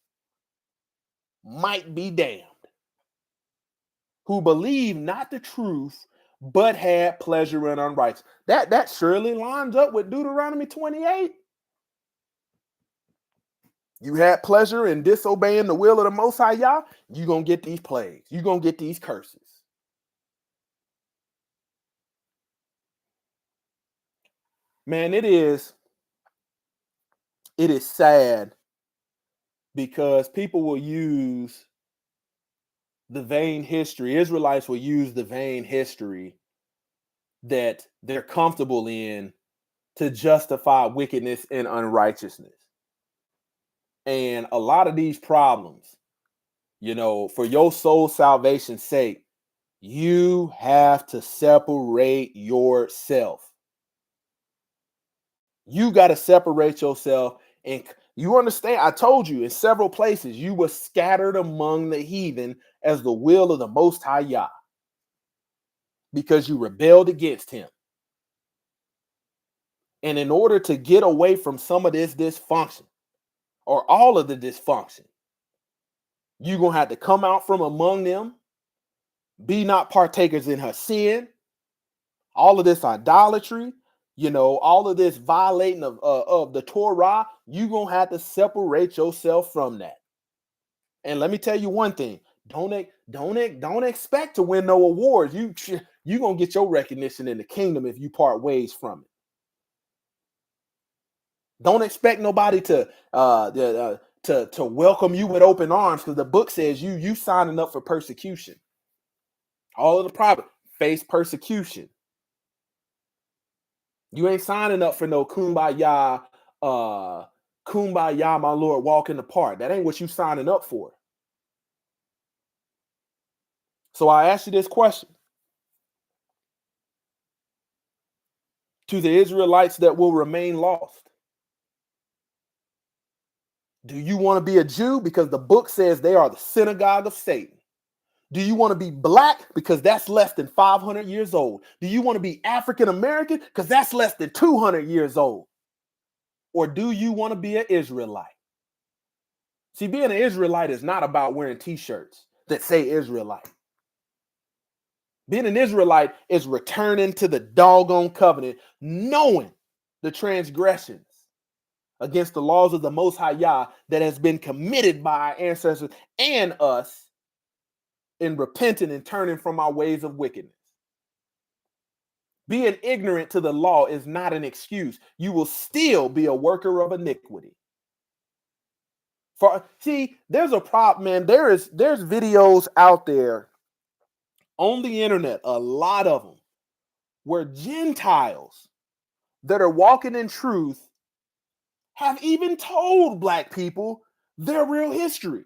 might be damned, who believe not the truth, but had pleasure in unrighteousness. That surely lines up with Deuteronomy 28. You had pleasure in disobeying the will of the Most High Yah, you're going to get these plagues. You're going to get these curses. Man, it is sad because people will use the vain history. Israelites will use the vain history that they're comfortable in to justify wickedness and unrighteousness. And a lot of these problems, for your soul salvation's sake, you have to separate yourself. You got to separate yourself. And you understand, I told you in several places, you were scattered among the heathen as the will of the Most High Yah, because you rebelled against him. And in order to get away from some of this dysfunction, or all of the dysfunction, you're going to have to come out from among them, be not partakers in her sin, all of this idolatry, all of this violating of the Torah. You're going to have to separate yourself from that. And let me tell you one thing. Don't expect to win no awards. You're going to get your recognition in the kingdom if you part ways from it. Don't expect nobody to welcome you with open arms, because the book says you signing up for persecution. All of the prophets face persecution. You ain't signing up for no kumbaya, kumbaya, my Lord, walk in the park. That ain't what you signing up for. So I ask you this question. To the Israelites that will remain lost, do you want to be a Jew? Because the book says they are the synagogue of Satan. Do you want to be black? Because that's less than 500 years old. Do you want to be African American? Because that's less than 200 years old. Or do you want to be an Israelite? See, being an Israelite is not about wearing t-shirts that say Israelite. Being an Israelite is returning to the doggone covenant, knowing the transgressions against the laws of the Most High Yah that has been committed by our ancestors and us, in repenting and turning from our ways of wickedness. Being ignorant to the law is not an excuse. You will still be a worker of iniquity. There's a problem, man. There's videos out there on the internet, a lot of them, where Gentiles that are walking in truth have even told black people their real history.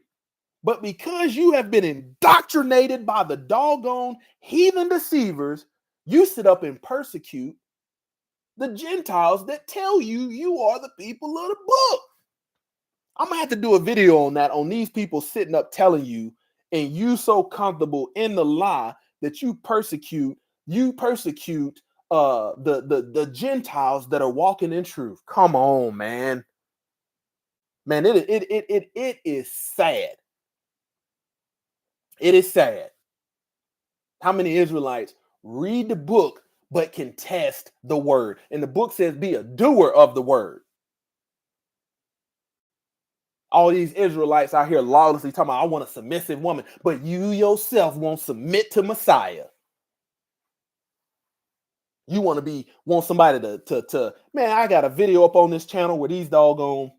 But because you have been indoctrinated by the doggone heathen deceivers, you sit up and persecute the Gentiles that tell you are the people of the book. I'm going to have to do a video on that, on these people sitting up telling you, and you so comfortable in the lie that you persecute the Gentiles that are walking in truth. Come on, man. Man, it is sad. It is sad how many Israelites read the book but can test the word. And the book says be a doer of the word. All these Israelites out here lawlessly talking about, I want a submissive woman, but you yourself won't submit to Messiah. You want somebody to man, I got a video up on this channel where these doggone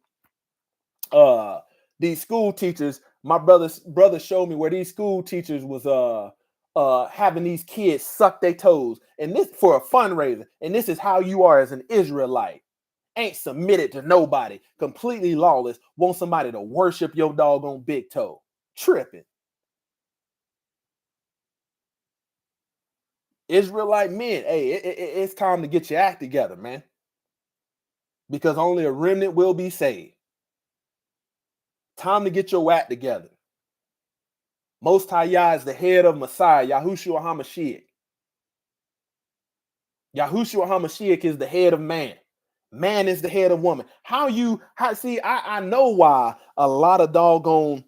these school teachers, my brother showed me where these school teachers was having these kids suck their toes, and this for a fundraiser. And this is how you are as an Israelite. Ain't submitted to nobody, completely lawless, want somebody to worship your doggone big toe. Tripping. Israelite men, hey, it's time to get your act together, man. Because only a remnant will be saved. Time to get your act together. Most High Yah is the head of Messiah, Yahushua HaMashiach. Yahushua HaMashiach is the head of man. Man is the head of woman. I know why a lot of doggone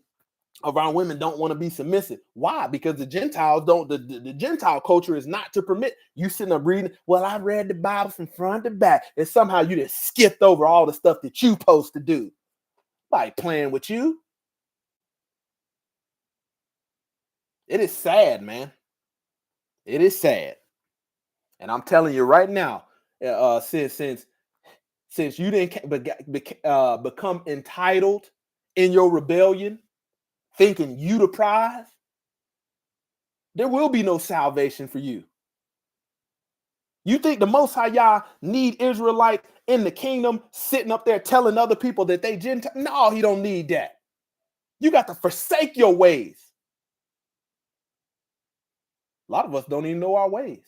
around women don't want to be submissive. Why? Because the Gentiles don't, the Gentile culture is not to permit you sitting up reading, well, I read the Bible from front to back, and somehow you just skipped over all the stuff that you supposed to do. Like playing with you. It is sad, man. It is sad. And I'm telling you right now, since you didn't become entitled in your rebellion, thinking you the prize, there will be no salvation for you. You think the Most High Yah need Israelite in the kingdom sitting up there telling other people that they Gentile? No, he don't need that. You got to forsake your ways. A lot of us don't even know our ways.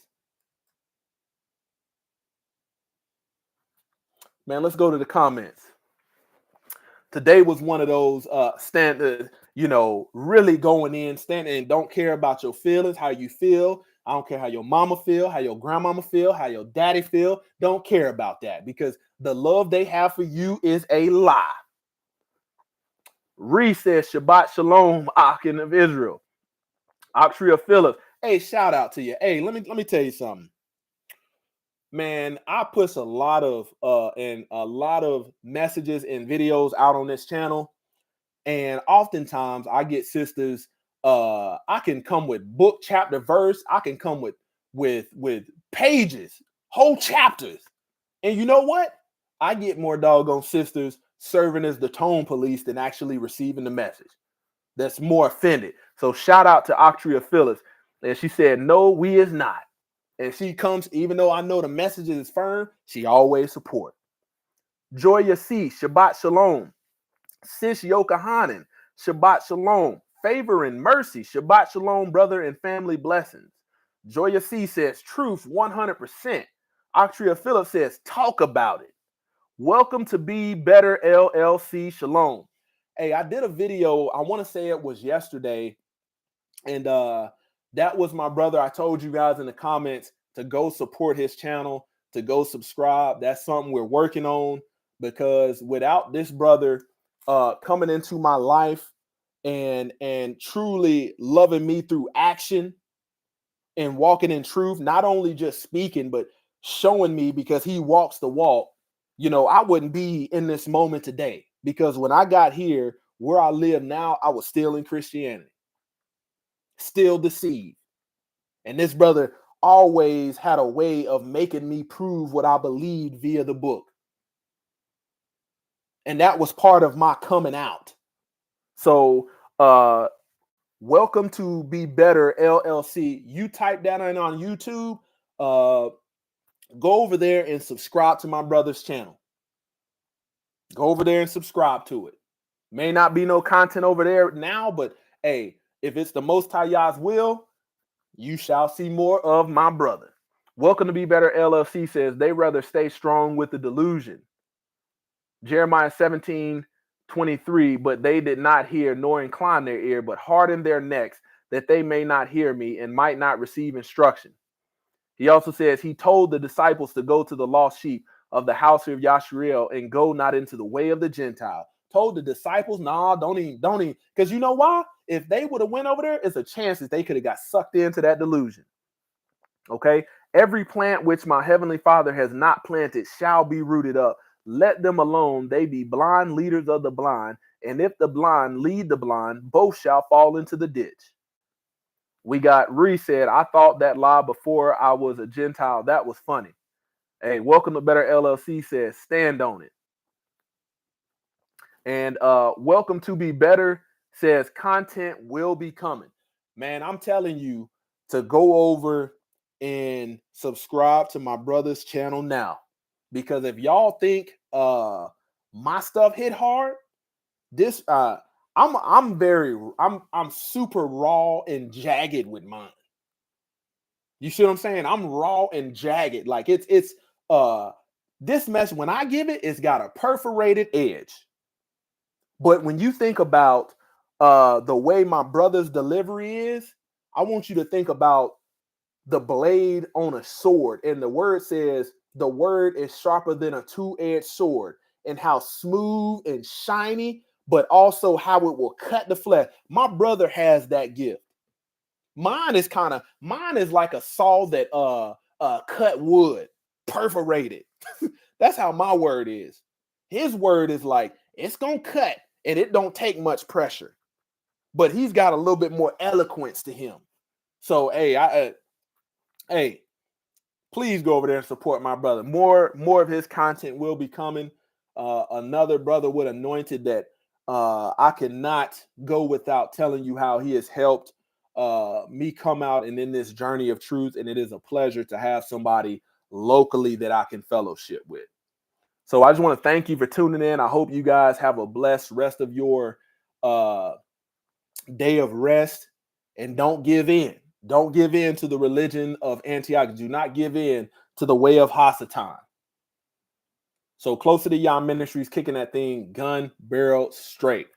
Man, let's go to the comments. Today was one of those really going in, standing and don't care about your feelings, how you feel. I don't care how your mama feel, how your grandmama feel, how your daddy feel. Don't care about that because the love they have for you is a lie. Reese says Shabbat Shalom, Akin of Israel. Oxtria Phillips. Hey, shout out to you. Hey, let me tell you something. Man, I put a lot of messages and videos out on this channel. And oftentimes I get sisters, I can come with book, chapter, verse. I can come with pages, whole chapters. And you know what? I get more doggone sisters serving as the tone police than actually receiving the message. That's more offended. So shout out to Octria Phyllis. And she said, no, we is not. And she comes, even though I know the message is firm, she always support. Joya C, Shabbat Shalom. Sis Yokahanan, Shabbat Shalom. Favor and mercy, Shabbat Shalom, brother and family blessings. Joya C says, truth 100%. Octria Phillips says, talk about it. Welcome to Be Better LLC, Shalom. Hey, I did a video, I want to say it was yesterday, and that was my brother. I told you guys in the comments to go support his channel, to go subscribe. That's something we're working on, because without this brother coming into my life and truly loving me through action and walking in truth, not only just speaking, but showing me, because he walks the walk, I wouldn't be in this moment today, because when I got here, where I live now, I was still in Christianity, still deceived. And this brother always had a way of making me prove what I believed via the book. And that was part of my coming out. So welcome to Be Better LLC. You type that in on YouTube. Go over there and subscribe to my brother's channel. Go over there and subscribe to it. May not be no content over there now, but hey, if it's the Most High Yah's will, you shall see more of my brother. Welcome to Be Better LLC says they rather stay strong with the delusion. Jeremiah 17:23, but they did not hear nor incline their ear, but hardened their necks, that they may not hear me and might not receive instruction. He also says he told the disciples to go to the lost sheep of the house of Yashriel and go not into the way of the Gentile. Told the disciples, nah, don't even. Because you know why? If they would have went over there, it's a chance that they could have got sucked into that delusion. Okay? Every plant which my heavenly Father has not planted shall be rooted up. Let them alone. They be blind leaders of the blind. And if the blind lead the blind, both shall fall into the ditch. We got resaid, I thought that lie before I was a Gentile. That was funny. Hey, welcome to Better LLC says, stand on it. And welcome to Be Better says, content will be coming. Man, I'm telling you to go over and subscribe to my brother's channel now. Because if y'all think my stuff hit hard, this I'm super raw and jagged with mine. You see what I'm saying? I'm raw and jagged. Like it's this mess, when I give it, it's got a perforated edge. But when you think about the way my brother's delivery is, I want you to think about the blade on a sword. And the word says the word is sharper than a two-edged sword, and how smooth and shiny, but also how it will cut the flesh. My brother has that gift. Mine is like a saw that cut wood, perforated. That's how my word is. His word is like, it's gonna cut and it don't take much pressure, but he's got a little bit more eloquence to him. So hey, please go over there and support my brother. More of his content will be coming. Another brother with anointed that I cannot go without telling you how he has helped me come out and in this journey of truth. And it is a pleasure to have somebody locally that I can fellowship with. So I just want to thank you for tuning in. I hope you guys have a blessed rest of your day of rest, and don't give in. Don't give in to the religion of Antioch. Do not give in to the way of Hasatan. So Closer to Y'all Ministries kicking that thing gun barrel straight.